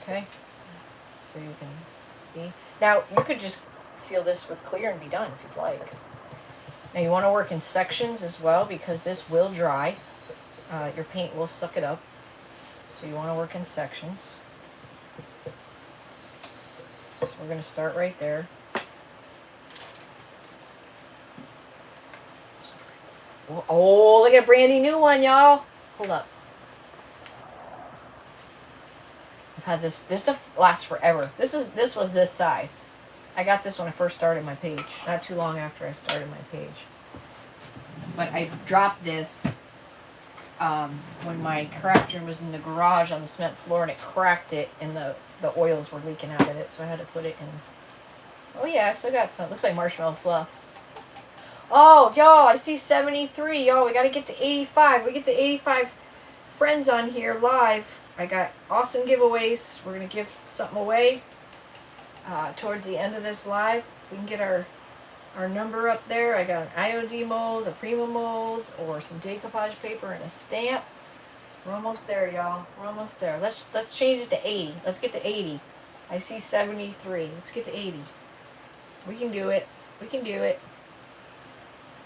Okay, so you can see. Now, you could just seal this with clear and be done if you'd like. Now you want to work in sections as well because this will dry. Your paint will suck it up. So you want to work in sections. So we're going to start right there. Oh, look at a brandy new one, y'all. Hold up. I've had this stuff lasts forever. This was this size. I got this when I first started my page, not too long after I started my page. But I dropped this when my crafter was in the garage on the cement floor, and it cracked it, and the oils were leaking out of it, so I had to put it in. Oh yeah, I still got some. Looks like marshmallow fluff. Oh, y'all, I see 73. Y'all, we got to get to 85. We get to 85 friends on here live. I got awesome giveaways. We're going to give something away towards the end of this live. We can get our number up there. I got an IOD mold, a Prima mold, or some decoupage paper and a stamp. We're almost there, y'all. We're almost there. Let's change it to 80. Let's get to 80. I see 73. Let's get to 80. We can do it. We can do it.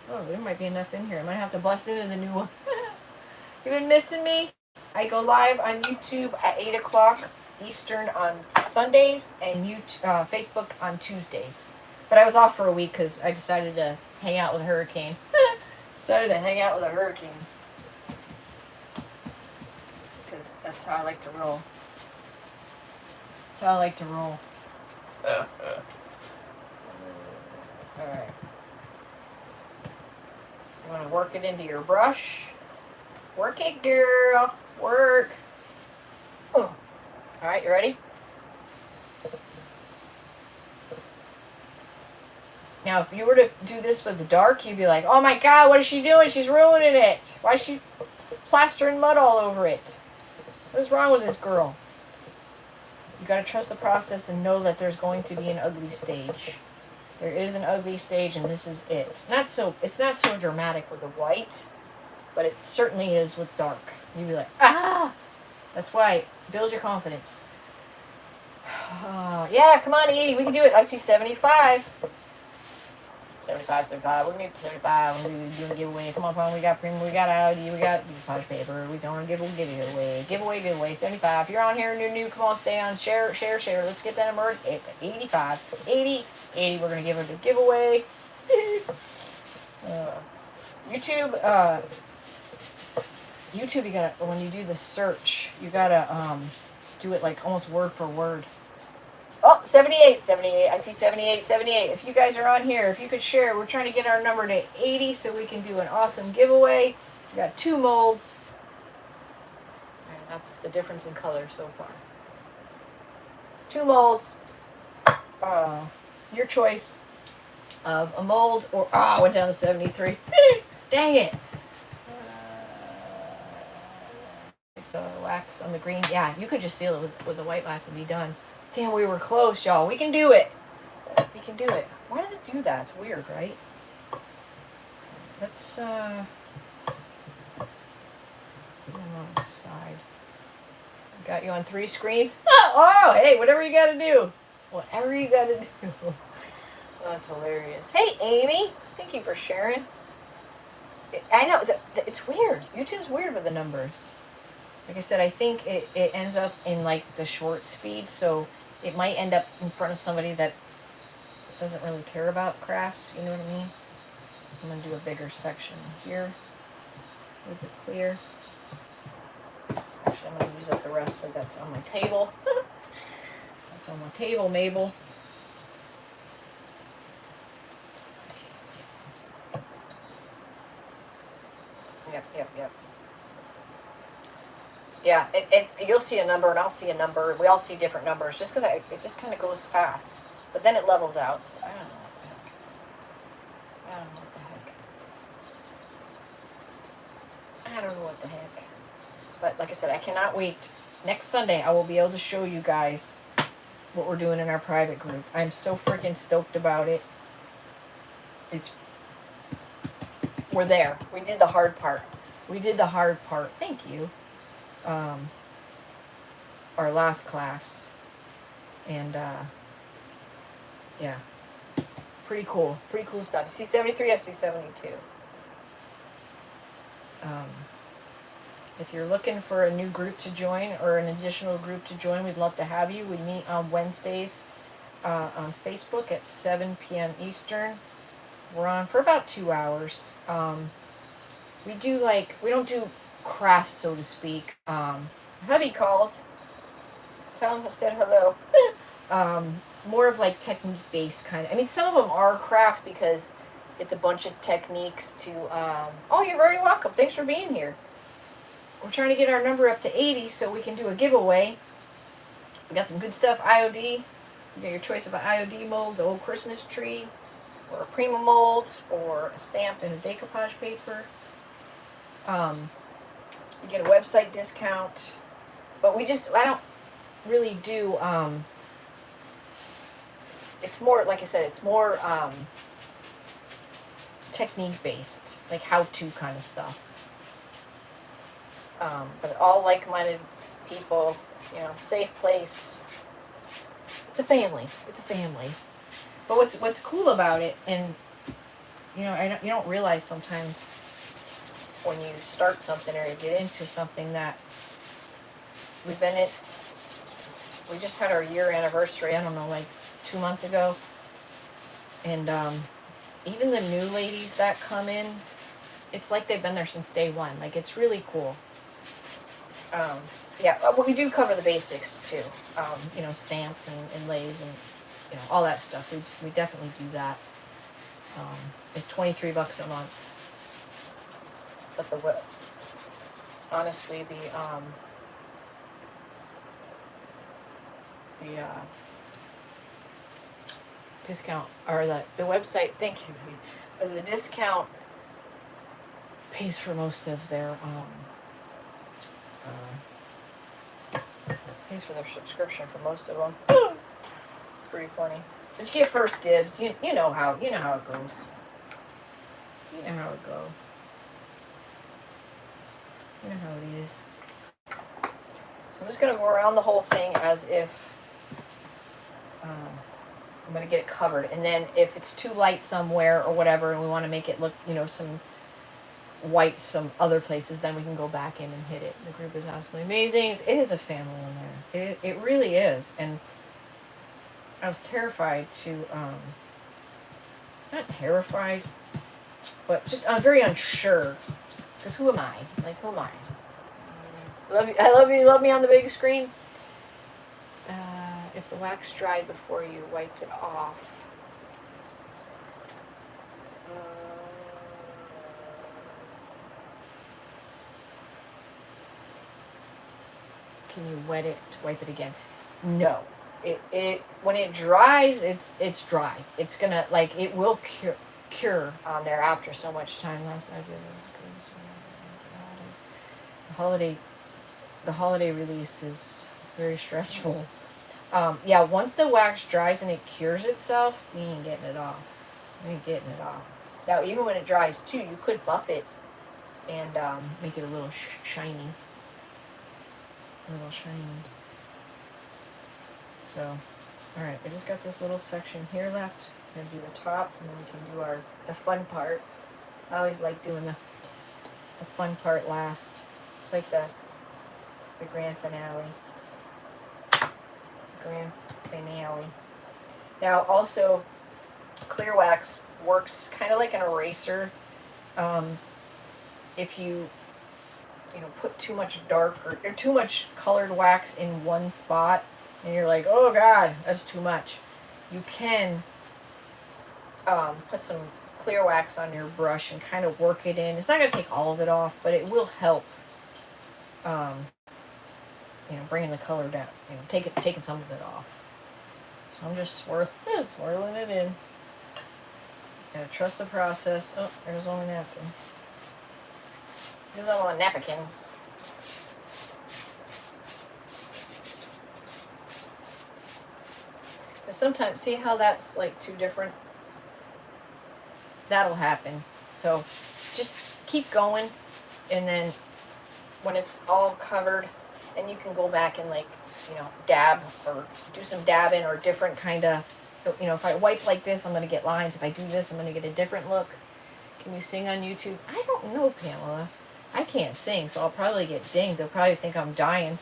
Oh, there might be enough in here. I might have to bust into the new one. You've been missing me? I go live on YouTube at 8 o'clock Eastern on Sundays and Facebook on Tuesdays. But I was off for a week because I decided to hang out with a hurricane. Decided to hang out with a hurricane. Because that's how I like to roll. That's how I like to roll. Alright. You want to work it into your brush. Work it, girl. Work. Oh. Alright, you ready? Now, if you were to do this with the dark, you'd be like, oh my god, what is she doing? She's ruining it. Why is she plastering mud all over it? What is wrong with this girl? You gotta trust the process and know that there's going to be an ugly stage. There is an ugly stage, and this is it. It's not so dramatic with the white, but it certainly is with dark. You'd be like, ah! That's why, build your confidence. Yeah, come on, 80, we can do it. I see 75. 75. We need 75. We're doing a giveaway. Come on, we got Prima, we got Audi, we got decoupage paper. We're going to give away. Giveaway. 75. If you're on here and you're new, come on, stay on. Share. Let's get that number. 85. 80. We're going to give it a giveaway. YouTube, you gotta, when you do the search, you gotta do it like almost word for word. Oh, 78. I see 78. If you guys are on here, if you could share, we're trying to get our number to 80 so we can do an awesome giveaway. We got 2 molds. And that's the difference in color so far. 2 molds. Your choice of a mold or... I went down to 73. Dang it. The wax on the green. Yeah, you could just seal it with the white wax and be done. Damn, we were close, y'all. We can do it. We can do it. Why does it do that? It's weird, right? Let's, put them on the side. Got you on 3 screens. Oh, hey, whatever you gotta do. Whatever you gotta do. That's hilarious. Hey, Amy. Thank you for sharing. I know, it's weird. YouTube's weird with the numbers. Like I said, I think it ends up in, like, the shorts feed, so it might end up in front of somebody that doesn't really care about crafts, you know what I mean? I'm going to do a bigger section here with the clear. Actually, I'm going to use up the rest of that's on my table. That's on my table, Mabel. Yep. Yeah, you'll see a number and I'll see a number. We all see different numbers just because it just kind of goes fast. But then it levels out, so I don't know what the heck. But like I said, I cannot wait. Next Sunday, I will be able to show you guys what we're doing in our private group. I'm so freaking stoked about it. We're there. We did the hard part. Thank you. Our last class. And, yeah. Pretty cool stuff. You see 73, I see 72. If you're looking for a new group to join or an additional group to join, we'd love to have you. We meet on Wednesdays on Facebook at 7 p.m. Eastern. We're on for about 2 hours. We don't do crafts, so to speak. Hubby called. Tell him I said hello. More of like technique-based kind of. I mean, some of them are craft because it's a bunch of techniques to. Oh, you're very welcome. Thanks for being here. We're trying to get our number up to 80 so we can do a giveaway. We got some good stuff. IOD. You got your choice of an IOD mold, the old Christmas tree, or a Prima mold, or a stamp and a decoupage paper. You get a website discount. But I don't really do, it's more, like I said, it's more technique-based, like how-to kind of stuff. But all like-minded people, safe place. It's a family. But what's cool about it, and you don't realize sometimes when you start something or you get into something that we just had our year anniversary, I don't know, like 2 months ago. And even the new ladies that come in, it's like they've been there since day one. Like, it's really cool. Yeah, we do cover the basics too. Stamps and inlays and all that stuff. We definitely do that. It's $23 a month. But honestly, the discount, or the website, thank you, the discount pays for most of their pays for their subscription for most of them. It's pretty funny. But you get first dibs. You know how it goes. You know how it goes. You know how it is. So I'm just going to go around the whole thing as if I'm going to get it covered. And then if it's too light somewhere or whatever and we want to make it look, some white some other places, then we can go back in and hit it. The group is absolutely amazing. It is a family in there. It really is. And I was terrified to, not terrified, but just I'm very unsure. Because who am I? Like, who am I? I love you. You love me on the big screen. If the wax dried before you wiped it off. Can you wet it to wipe it again? No. It when it dries, it's dry. It's gonna, it will cure on there after so much time. Last idea was the holiday release is very stressful. Yeah, once the wax dries and it cures itself, you ain't getting it off. Now, even when it dries too, you could buff it and make it a little shiny. So, alright, I just got this little section here left. I'm going to do the top, and then we can do the fun part. I always like doing the fun part last. It's like the grand finale. Now, also, clear wax works kind of like an eraser. If you put too much dark or too much colored wax in one spot, and you're like, oh God, that's too much. You can put some clear wax on your brush and kind of work it in. It's not going to take all of it off, but it will help. Bringing the color down. Taking some of it off. So I'm just swirling it in. Gotta trust the process. Oh, there's only a napkin. Here's all my napkins. But sometimes, see how that's like two different? That'll happen. So just keep going, and then when it's all covered, and you can go back and dab or do some dabbing or different kind of you know, if I wipe like this, I'm going to get lines. If I do this, I'm going to get a different look. Can you sing on YouTube? I don't know, Pamela. I can't sing, so I'll probably get dinged. They'll probably think I'm dying.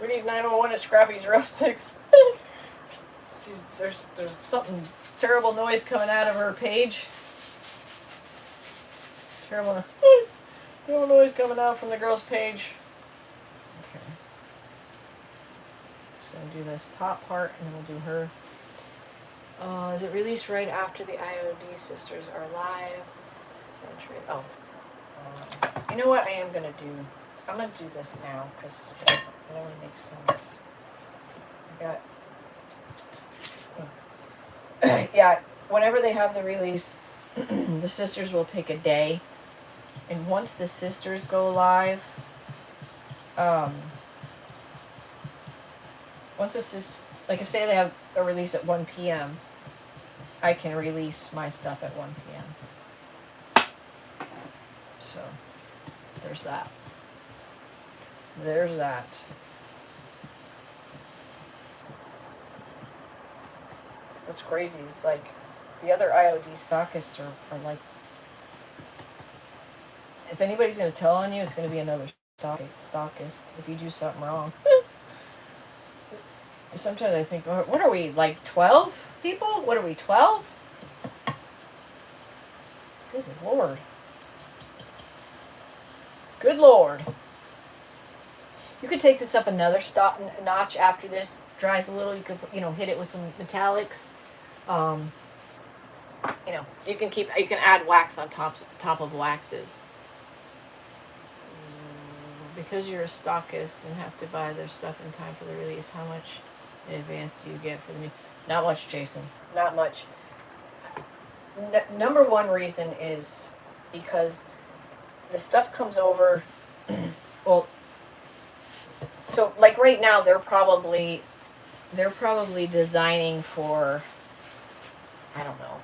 We need 911 at Scrappy's Rustics. There's something terrible noise coming out of her page. Terrible noise coming out from the girl's page. Okay. Just gonna do this top part, and then we'll do her. Is it released right after the IOD sisters are live? Oh. You know what I am gonna do? I'm gonna do this now because it only makes sense. I got. Yeah, whenever they have the release, the sisters will pick a day, and once the sisters go live, once like if say they have a release at 1 p.m., I can release my stuff at 1 p.m. So there's that. There's that. What's crazy is like the other IOD stockists are like, if anybody's going to tell on you, it's going to be another stockist if you do something wrong. Sometimes I think, what are we, like 12 people? What are we, 12? Good Lord. Good Lord. You could take this up another notch after this dries a little. You could, hit it with some metallics. You can add wax on top of waxes. Because you're a stockist and have to buy their stuff in time for the release, how much in advance do you get for the new? Not much, Jason. Not much. Number one reason is because the stuff comes over. Well, so like right now they're probably designing for, I don't know,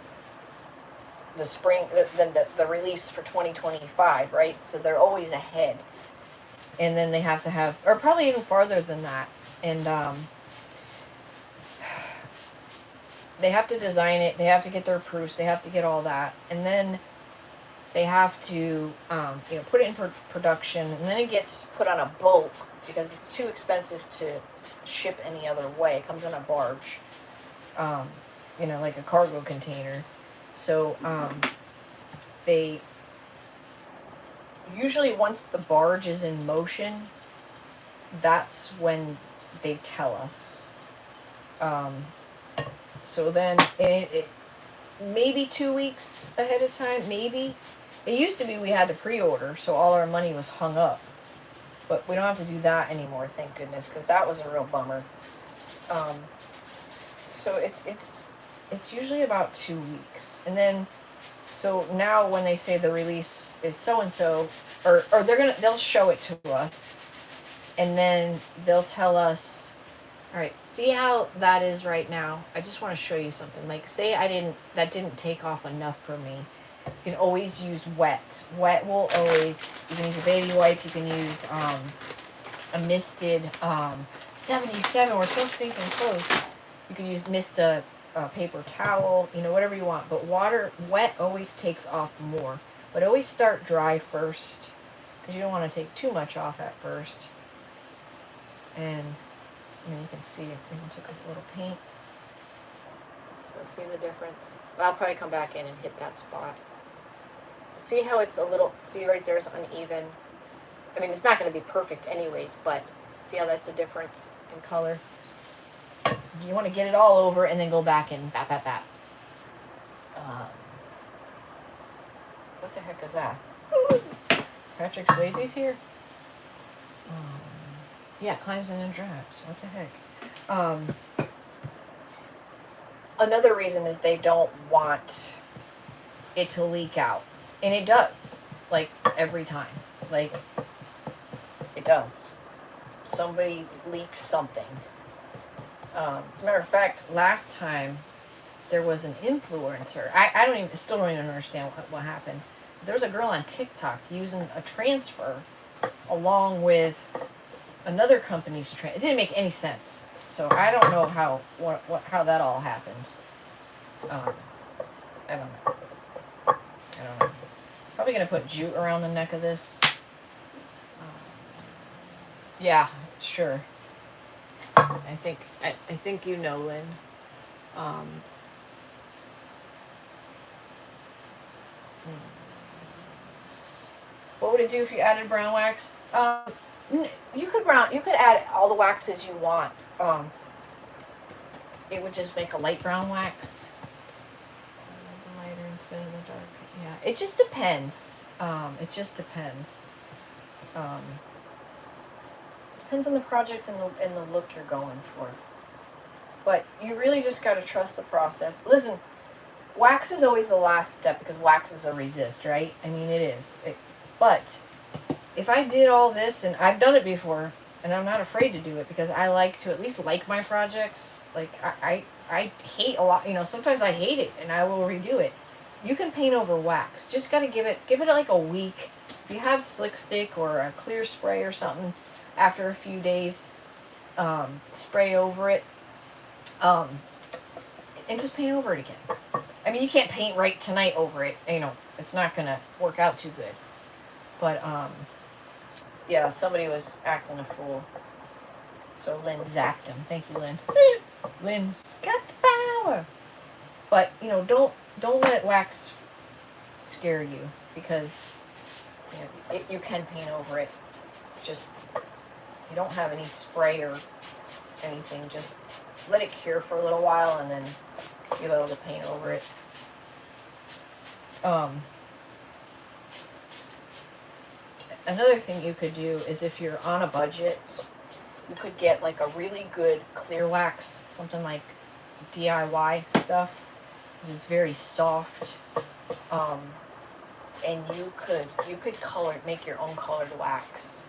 the spring, the release for 2025, right? So they're always ahead. And then they have to have, or probably even farther than that. And they have to design it. They have to get their proofs. They have to get all that. And then they have to, put it in production. And then it gets put on a boat because it's too expensive to ship any other way. It comes on a barge, like a cargo container. So they usually, once the barge is in motion, that's when they tell us. So then it maybe 2 weeks ahead of time, maybe. It used to be we had to pre-order, so all our money was hung up. But we don't have to do that anymore, thank goodness, because that was a real bummer. So it's usually about 2 weeks. And then, so now when they say the release is so-and-so, or they'll show it to us, and then they'll tell us, all right, see how that is right now? I just want to show you something. Like, say that didn't take off enough for me. You can always use wet. Wet will always, you can use a baby wipe, you can use a misted 77, we're so stinking close. You can mist a paper towel, whatever you want. But wet always takes off more. But always start dry first, because you don't want to take too much off at first. And you can see it even took a little paint. So see the difference? I'll probably come back in and hit that spot. See how it's a little, see right there's uneven. I mean, it's not going to be perfect anyways, but see how that's a difference in color? You want to get it all over and then go back and bap. What the heck is that? Patrick Swayze's here? Yeah, climbs in and drives. What the heck? Another reason is they don't want it to leak out. And it does. Like, every time. Like, it does. Somebody leaks something. As a matter of fact, last time there was an influencer. I still don't even understand what happened. There was a girl on TikTok using a transfer along with another company's train. It didn't make any sense. So I don't know how that all happened. I don't know. I don't know. Probably gonna put jute around the neck of this. Yeah, sure. I think you know, Lynn. What would it do if you added brown wax? You could add all the waxes you want. It would just make a light brown wax. The lighter instead of the dark. Yeah, it just depends. It just depends. Depends on the project and the look you're going for. But you really just got to trust the process. Listen, wax is always the last step because wax is a resist, right? I mean, it is. But if I did all this, and I've done it before, and I'm not afraid to do it because I like to at least like my projects. Like, I hate a lot, sometimes I hate it and I will redo it. You can paint over wax. Just got to give it like a week. If you have slick stick or a clear spray or something, after a few days, spray over it, and just paint over it again. I mean, you can't paint right tonight over it. It's not going to work out too good. But, yeah, somebody was acting a fool. So Lynn zapped him. Thank you, Lynn. Lynn's got the power. But, don't let wax scare you because you can paint over it. Just, you don't have any spray or anything. Just let it cure for a little while and then you'll be able to paint over it. Another thing you could do is if you're on a budget, you could get like a really good clear wax, something like DIY stuff, because it's very soft. And you could make your own colored wax.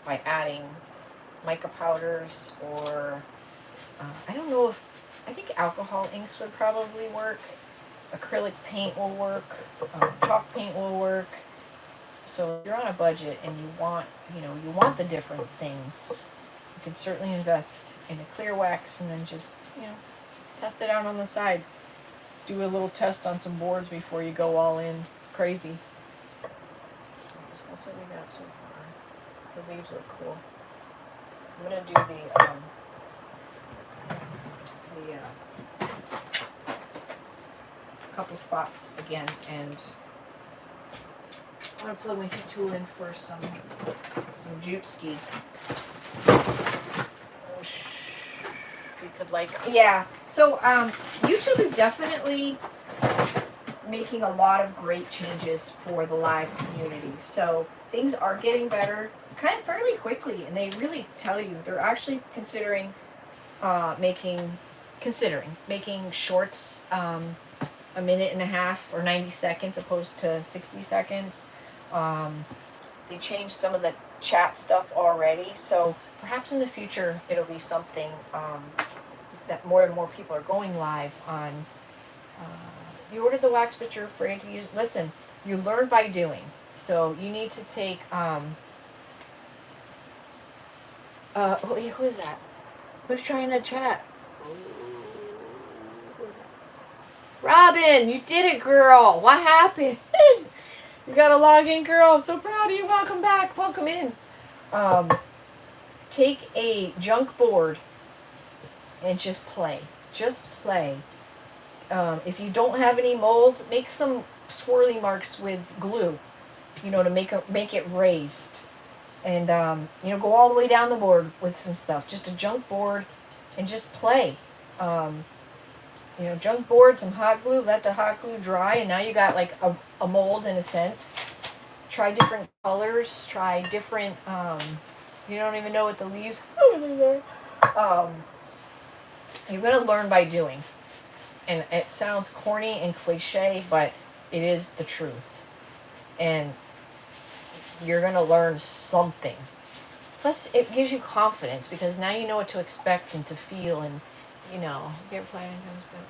By adding mica powders or I think alcohol inks would probably work. Acrylic paint will work. Chalk paint will work. So if you're on a budget and you want the different things, you can certainly invest in a clear wax and then just, test it out on the side. Do a little test on some boards before you go all in crazy. So that's what we got so far. The leaves look cool. I'm gonna do the couple spots again, and I'm gonna plug my heat tool in for some jute ski. If you could So YouTube is definitely making a lot of great changes for the live community. So things are getting better kind of fairly quickly, and they really tell you they're actually considering making shorts a minute and a half or 90 seconds opposed to 60 seconds. They changed some of the chat stuff already, so perhaps in the future it'll be something that more and more people are going live on. You ordered the wax but you're afraid to use. Listen, you learn by doing. So you need to take who is that? Who's trying to chat? Robin, you did it, girl. What happened? You got to log in, girl. I'm so proud of you. Welcome back. Welcome in. Take a junk board and just play. Just play. If you don't have any molds, make some swirly marks with glue, to make it raised. And, go all the way down the board with some stuff. Just a junk board and just play. Junk board, some hot glue, let the hot glue dry, and now you got like a mold in a sense. Try different colors, try different, you don't even know what the leaves are. You're going to learn by doing. And it sounds corny and cliche, but it is the truth. And you're going to learn something. Plus, it gives you confidence because now you know what to expect and to feel and, you're playing times good.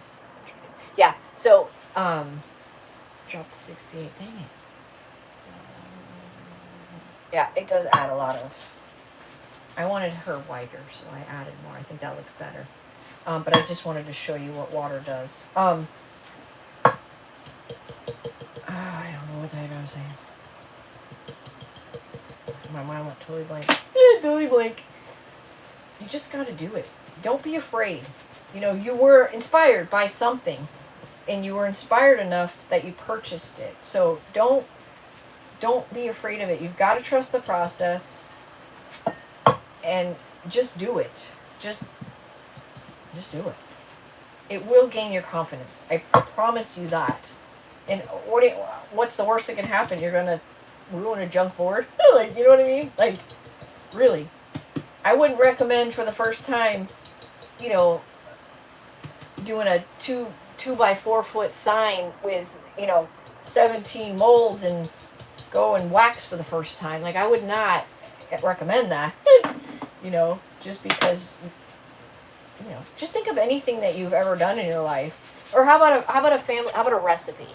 Yeah, so, drop to 68, dang it. Yeah, it does add a lot of... I wanted her whiter, so I added more. I think that looks better. But I just wanted to show you what water does. I don't know what the heck I was saying. My mind went totally blank. Totally blank. You just got to do it. Don't be afraid. You know, you were inspired by something, and you were inspired enough that you purchased it. So don't be afraid of it. You've got to trust the process, and just do it. Just do it. It will gain your confidence. I promise you that. And what's the worst that can happen? You're gonna ruin a junk board. Like, you know what I mean? Like, really. I wouldn't recommend for the first time, you know, doing a 2 by 4 foot sign with, you know, 17 molds and go and wax for the first time. Like, I would not recommend that. You know, just because, you know, just think of anything that you've ever done in your life. Or how about a recipe?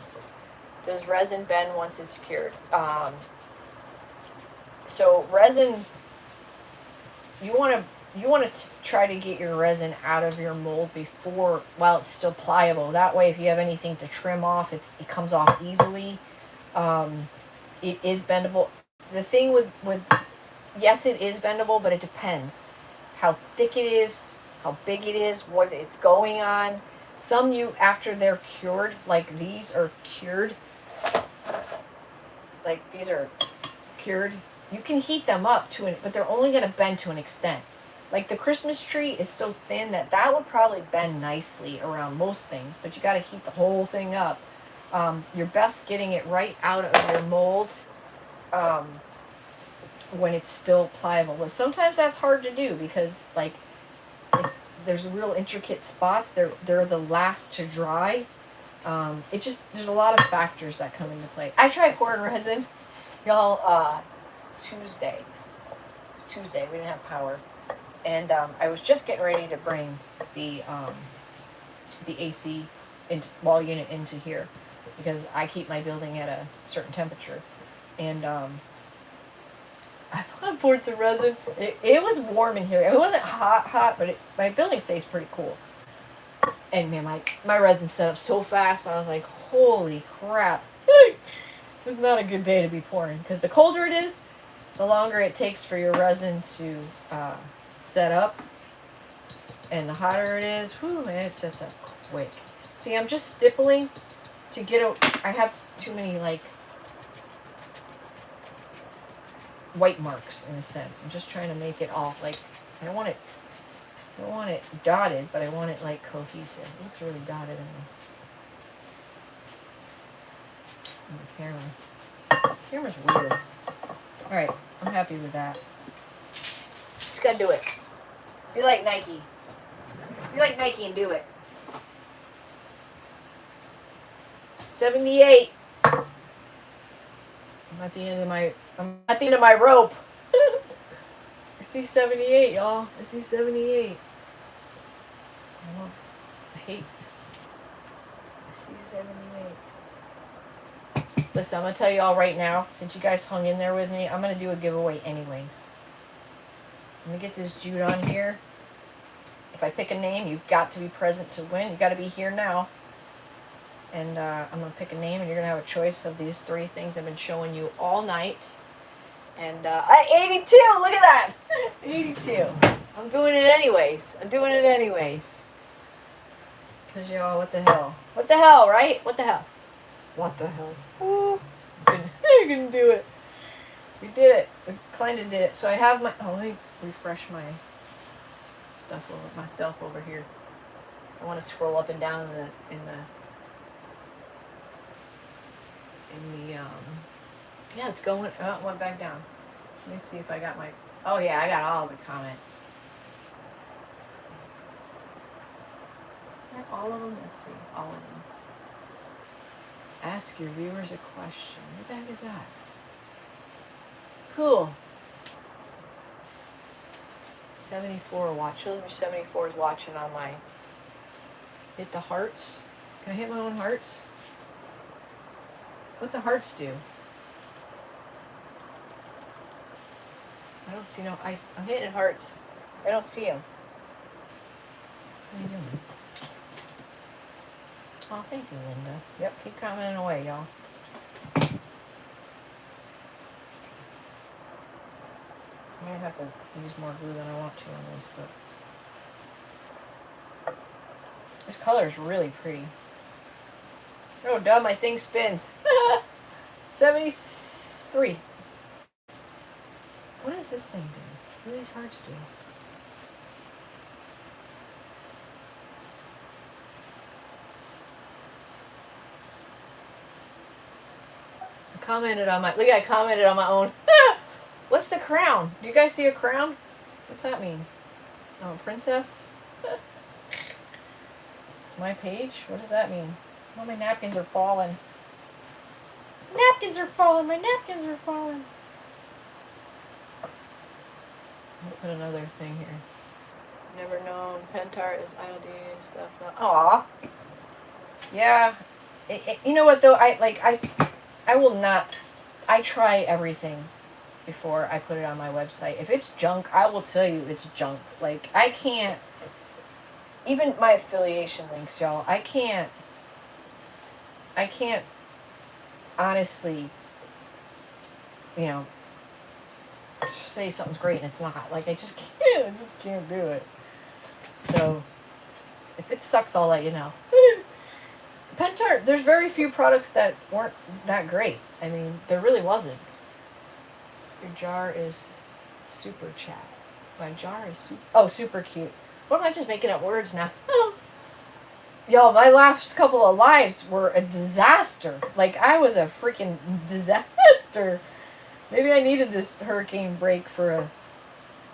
Does resin bend once it's cured? So resin, you want to try to get your resin out of your mold while it's still pliable. That way, if you have anything to trim off, it comes off easily. It is bendable. The thing with yes, it is bendable, but it depends how thick it is, how big it is, what it's going on. Some after they're cured, like these are cured. Like these are cured. You can heat them up but they're only going to bend to an extent. Like the Christmas tree is so thin that would probably bend nicely around most things, but you got to heat the whole thing up. You're best getting it right out of your mold when it's still pliable. But sometimes that's hard to do because, like, if there's real intricate spots. They're the last to dry. There's a lot of factors that come into play. I tried pouring resin, y'all, Tuesday. It was Tuesday. We didn't have power. And I was just getting ready to bring the AC wall unit into here because I keep my building at a certain temperature. And I poured some resin. It was warm in here. It wasn't hot, but my building stays pretty cool. And man, my resin set up so fast. I was like, holy crap. It's not a good day to be pouring because the colder it is, the longer it takes for your resin to set up. And the hotter it is, man, it sets up quick. See, I'm just stippling to I have too many, like, white marks in a sense. I'm just trying to make it off. Like, I don't want it dotted, but I want it, like, cohesive. It looks really dotted in the camera. The camera's weird. Alright, I'm happy with that. Just gotta do it. Be like Nike. Be like Nike and do it. 78. I'm at the end of my rope. I see 78, y'all. I see 78. I see 78. Listen, I'm going to tell you all right now, since you guys hung in there with me, I'm going to do a giveaway anyways. I'm going to get this jute on here. If I pick a name, you've got to be present to win. You've got to be here now. And I'm going to pick a name, and you're going to have a choice of these 3 things I've been showing you all night. And 82, look at that. 82. I'm doing it anyways. Because, y'all, what the hell? What the hell, right? What the hell? What the hell? Ooh. I couldn't do it. We did it. We kind of did it. So I have my... Oh, let me refresh myself over here. I want to scroll up and down in the yeah, it's going, it went back down. Let me see if I got oh yeah, I got all the comments. All of them? Let's see, all of them. Ask your viewers a question. What the heck is that? Cool. 74 watch. Children 74 is watching on my... Hit the hearts. Can I hit my own hearts? What's the hearts do? I don't see no. I'm hitting hearts. I don't see them. What are you doing? Oh, thank you, Linda. Yep, keep commenting away, y'all. I might have to use more glue than I want to on this, but this color is really pretty. Oh, duh, my thing spins. 73. What does this thing do? What do these hearts do? I commented on my own. What's the crown? Do you guys see a crown? What's that mean? Oh, princess? My page? What does that mean? Oh, my napkins are falling. Napkins are falling. My napkins are falling. I'll put another thing here. Never known. Pentar is ILD stuff. Aw. Yeah. You know what though? I will not. I try everything before I put it on my website. If it's junk, I will tell you it's junk. Like, I can't. Even my affiliation links, y'all. I can't honestly, say something's great and it's not. Like, I just can't do it. So, if it sucks, I'll let you know. Pentar, there's very few products that weren't that great. I mean, there really wasn't. Your jar is super chat. My jar is super cute. What am I just making up words now? Y'all, my last couple of lives were a disaster. Like, I was a freaking disaster. Maybe I needed this hurricane break for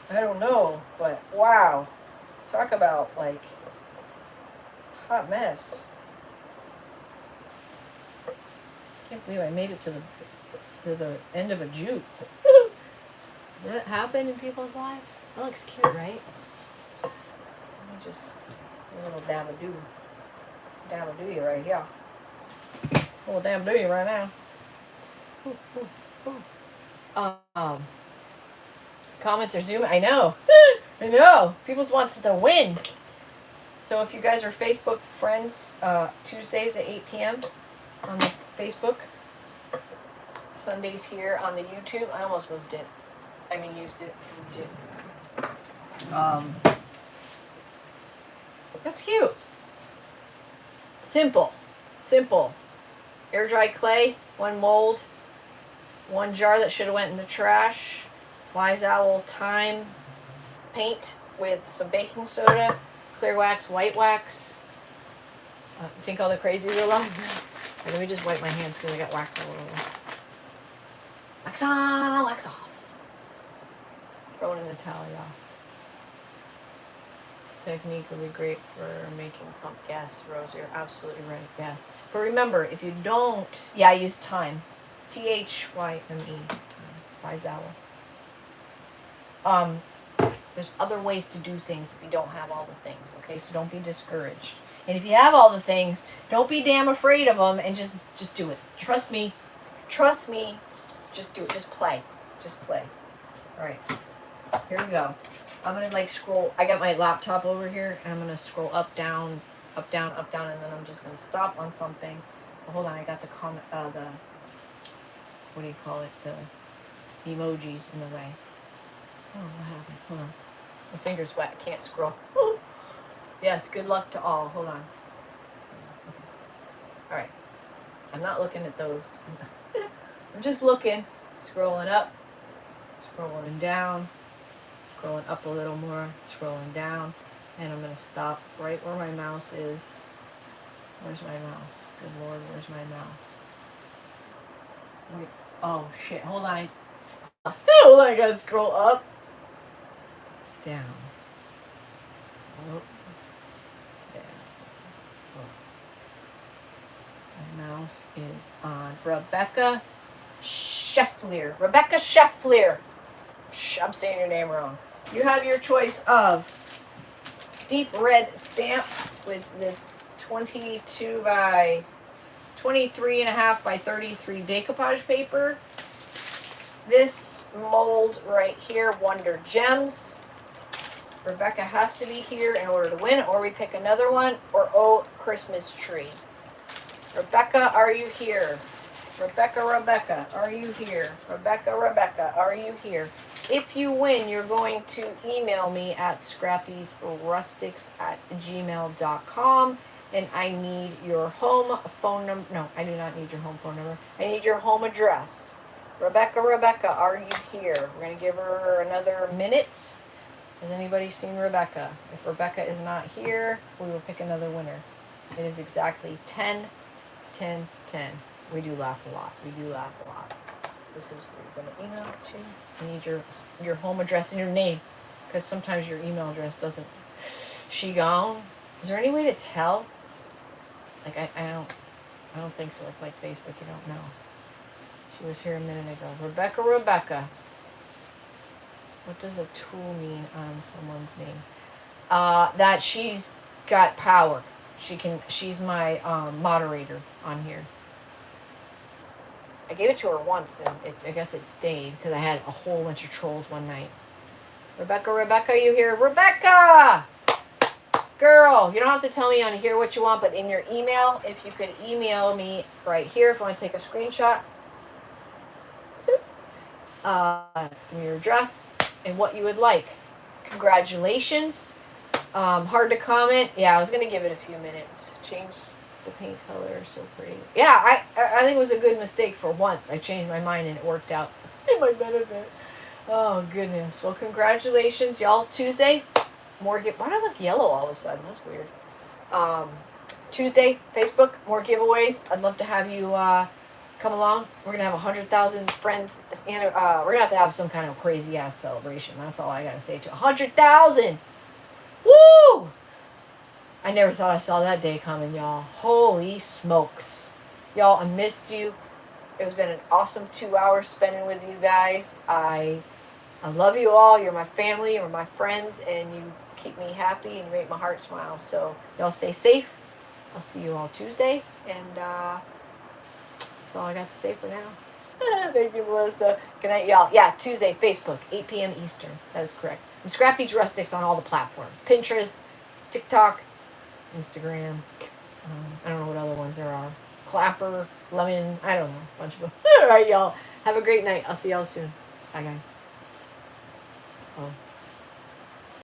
I don't know, but wow. Talk about, like, hot mess. Can't believe I made it to the end of a juke. Does that happen in people's lives? That looks cute, right? Let me just a little dabadoo. Dabadoo you right here. A little dabadoo you right now. Ooh, ooh. Comments are zooming. I know. I know. People wants to win. So if you guys are Facebook friends, Tuesdays at 8 p.m. on the Facebook. Sundays here on the YouTube. I almost moved it. I mean, used it. Moved it. That's cute. Simple. Air dry clay, 1 mold, 1 jar that should have went in the trash. Wise Owl Time paint with some baking soda, clear wax, white wax. You think all the crazies are alive? Let me just wipe my hands because I got wax all over. Wax on, wax off. Throw it in the towel, y'all. This technique will be great for making pump gas, Rose. You're absolutely right, yes. But remember, if you don't, I use Time. T-H-Y-M-E. Wise Owl. There's other ways to do things if you don't have all the things, okay? So don't be discouraged. And if you have all the things, don't be damn afraid of them and just do it. Trust me. Just do it. Just play. All right. Here we go. I'm going to scroll. I got my laptop over here and I'm going to scroll up, down, and then I'm just going to stop on something. Well, hold on. I got the comment, what do you call it? The emojis in the way. Oh, what happened? Hold on. My finger's wet. I can't scroll. Yes, good luck to all. Hold on. Okay. All right. I'm not looking at those. I'm just looking. Scrolling up. Scrolling down. Scrolling up a little more. Scrolling down. And I'm going to stop right where my mouse is. Where's my mouse? Good Lord, where's my mouse? Wait. Oh, shit. Hold on. Hold on. I got to scroll up. Down. Oh. Down. Oh. My mouse is on Rebecca Scheffler. I'm saying your name wrong. You have your choice of deep red stamp with this 22 by 23.5 by 33 decoupage paper. This mold right here, Wonder Gems. Rebecca has to be here in order to win, or we pick another one, or Oh Christmas Tree. Rebecca, are you here? Rebecca, are you here? Rebecca, are you here? If you win, you're going to email me at scrappysrustics@gmail.com, and I need your home phone number. No, I do not need your home phone number. I need your home address. Rebecca, are you here? We're going to give her another minute. Has anybody seen Rebecca? If Rebecca is not here, we will pick another winner. It is exactly 10, 10, 10. We do laugh a lot. This is what we're going to email to. I need your home address and your name, because sometimes your email address doesn't. She gone? Is there any way to tell? Like I don't think so. It's like Facebook. You don't know. She was here a minute ago. Rebecca. What does a tool mean on someone's name? That she's got power. She's my moderator on here. I gave it to her once, and I guess it stayed because I had a whole bunch of trolls one night. Rebecca, you here? Rebecca! Girl, you don't have to tell me on here what you want, but in your email, if you could email me right here if you want to take a screenshot. Your address and what you would like. Congratulations. Hard to comment. Yeah, I was going to give it a few minutes. Change the paint color. So pretty. Yeah, I think it was a good mistake for once. I changed my mind and it worked out in my benefit. Oh, goodness. Well, congratulations, y'all. Tuesday, more Why do I look yellow all of a sudden? That's weird. Tuesday, Facebook, more giveaways. I'd love to have you come along. We're going to have 100,000 friends. And, we're going to have some kind of crazy-ass celebration. That's all I got to say to 100,000. Woo! I never thought I saw that day coming, y'all. Holy smokes. Y'all, I missed you. It's been an awesome 2 hours spending with you guys. I love you all. You're my family. You're my friends. And you keep me happy and you make my heart smile. So, y'all stay safe. I'll see you all Tuesday. And that's all I got to say for now. Thank you, Melissa. Good night, y'all. Yeah, Tuesday, Facebook, 8 p.m. Eastern. That is correct. And Scrappy's Rustics on all the platforms. Pinterest, TikTok, Instagram. I don't know what other ones there are. Clapper, Lemon, I don't know. A bunch of them. All right, y'all. Have a great night. I'll see y'all soon. Bye, guys. Oh.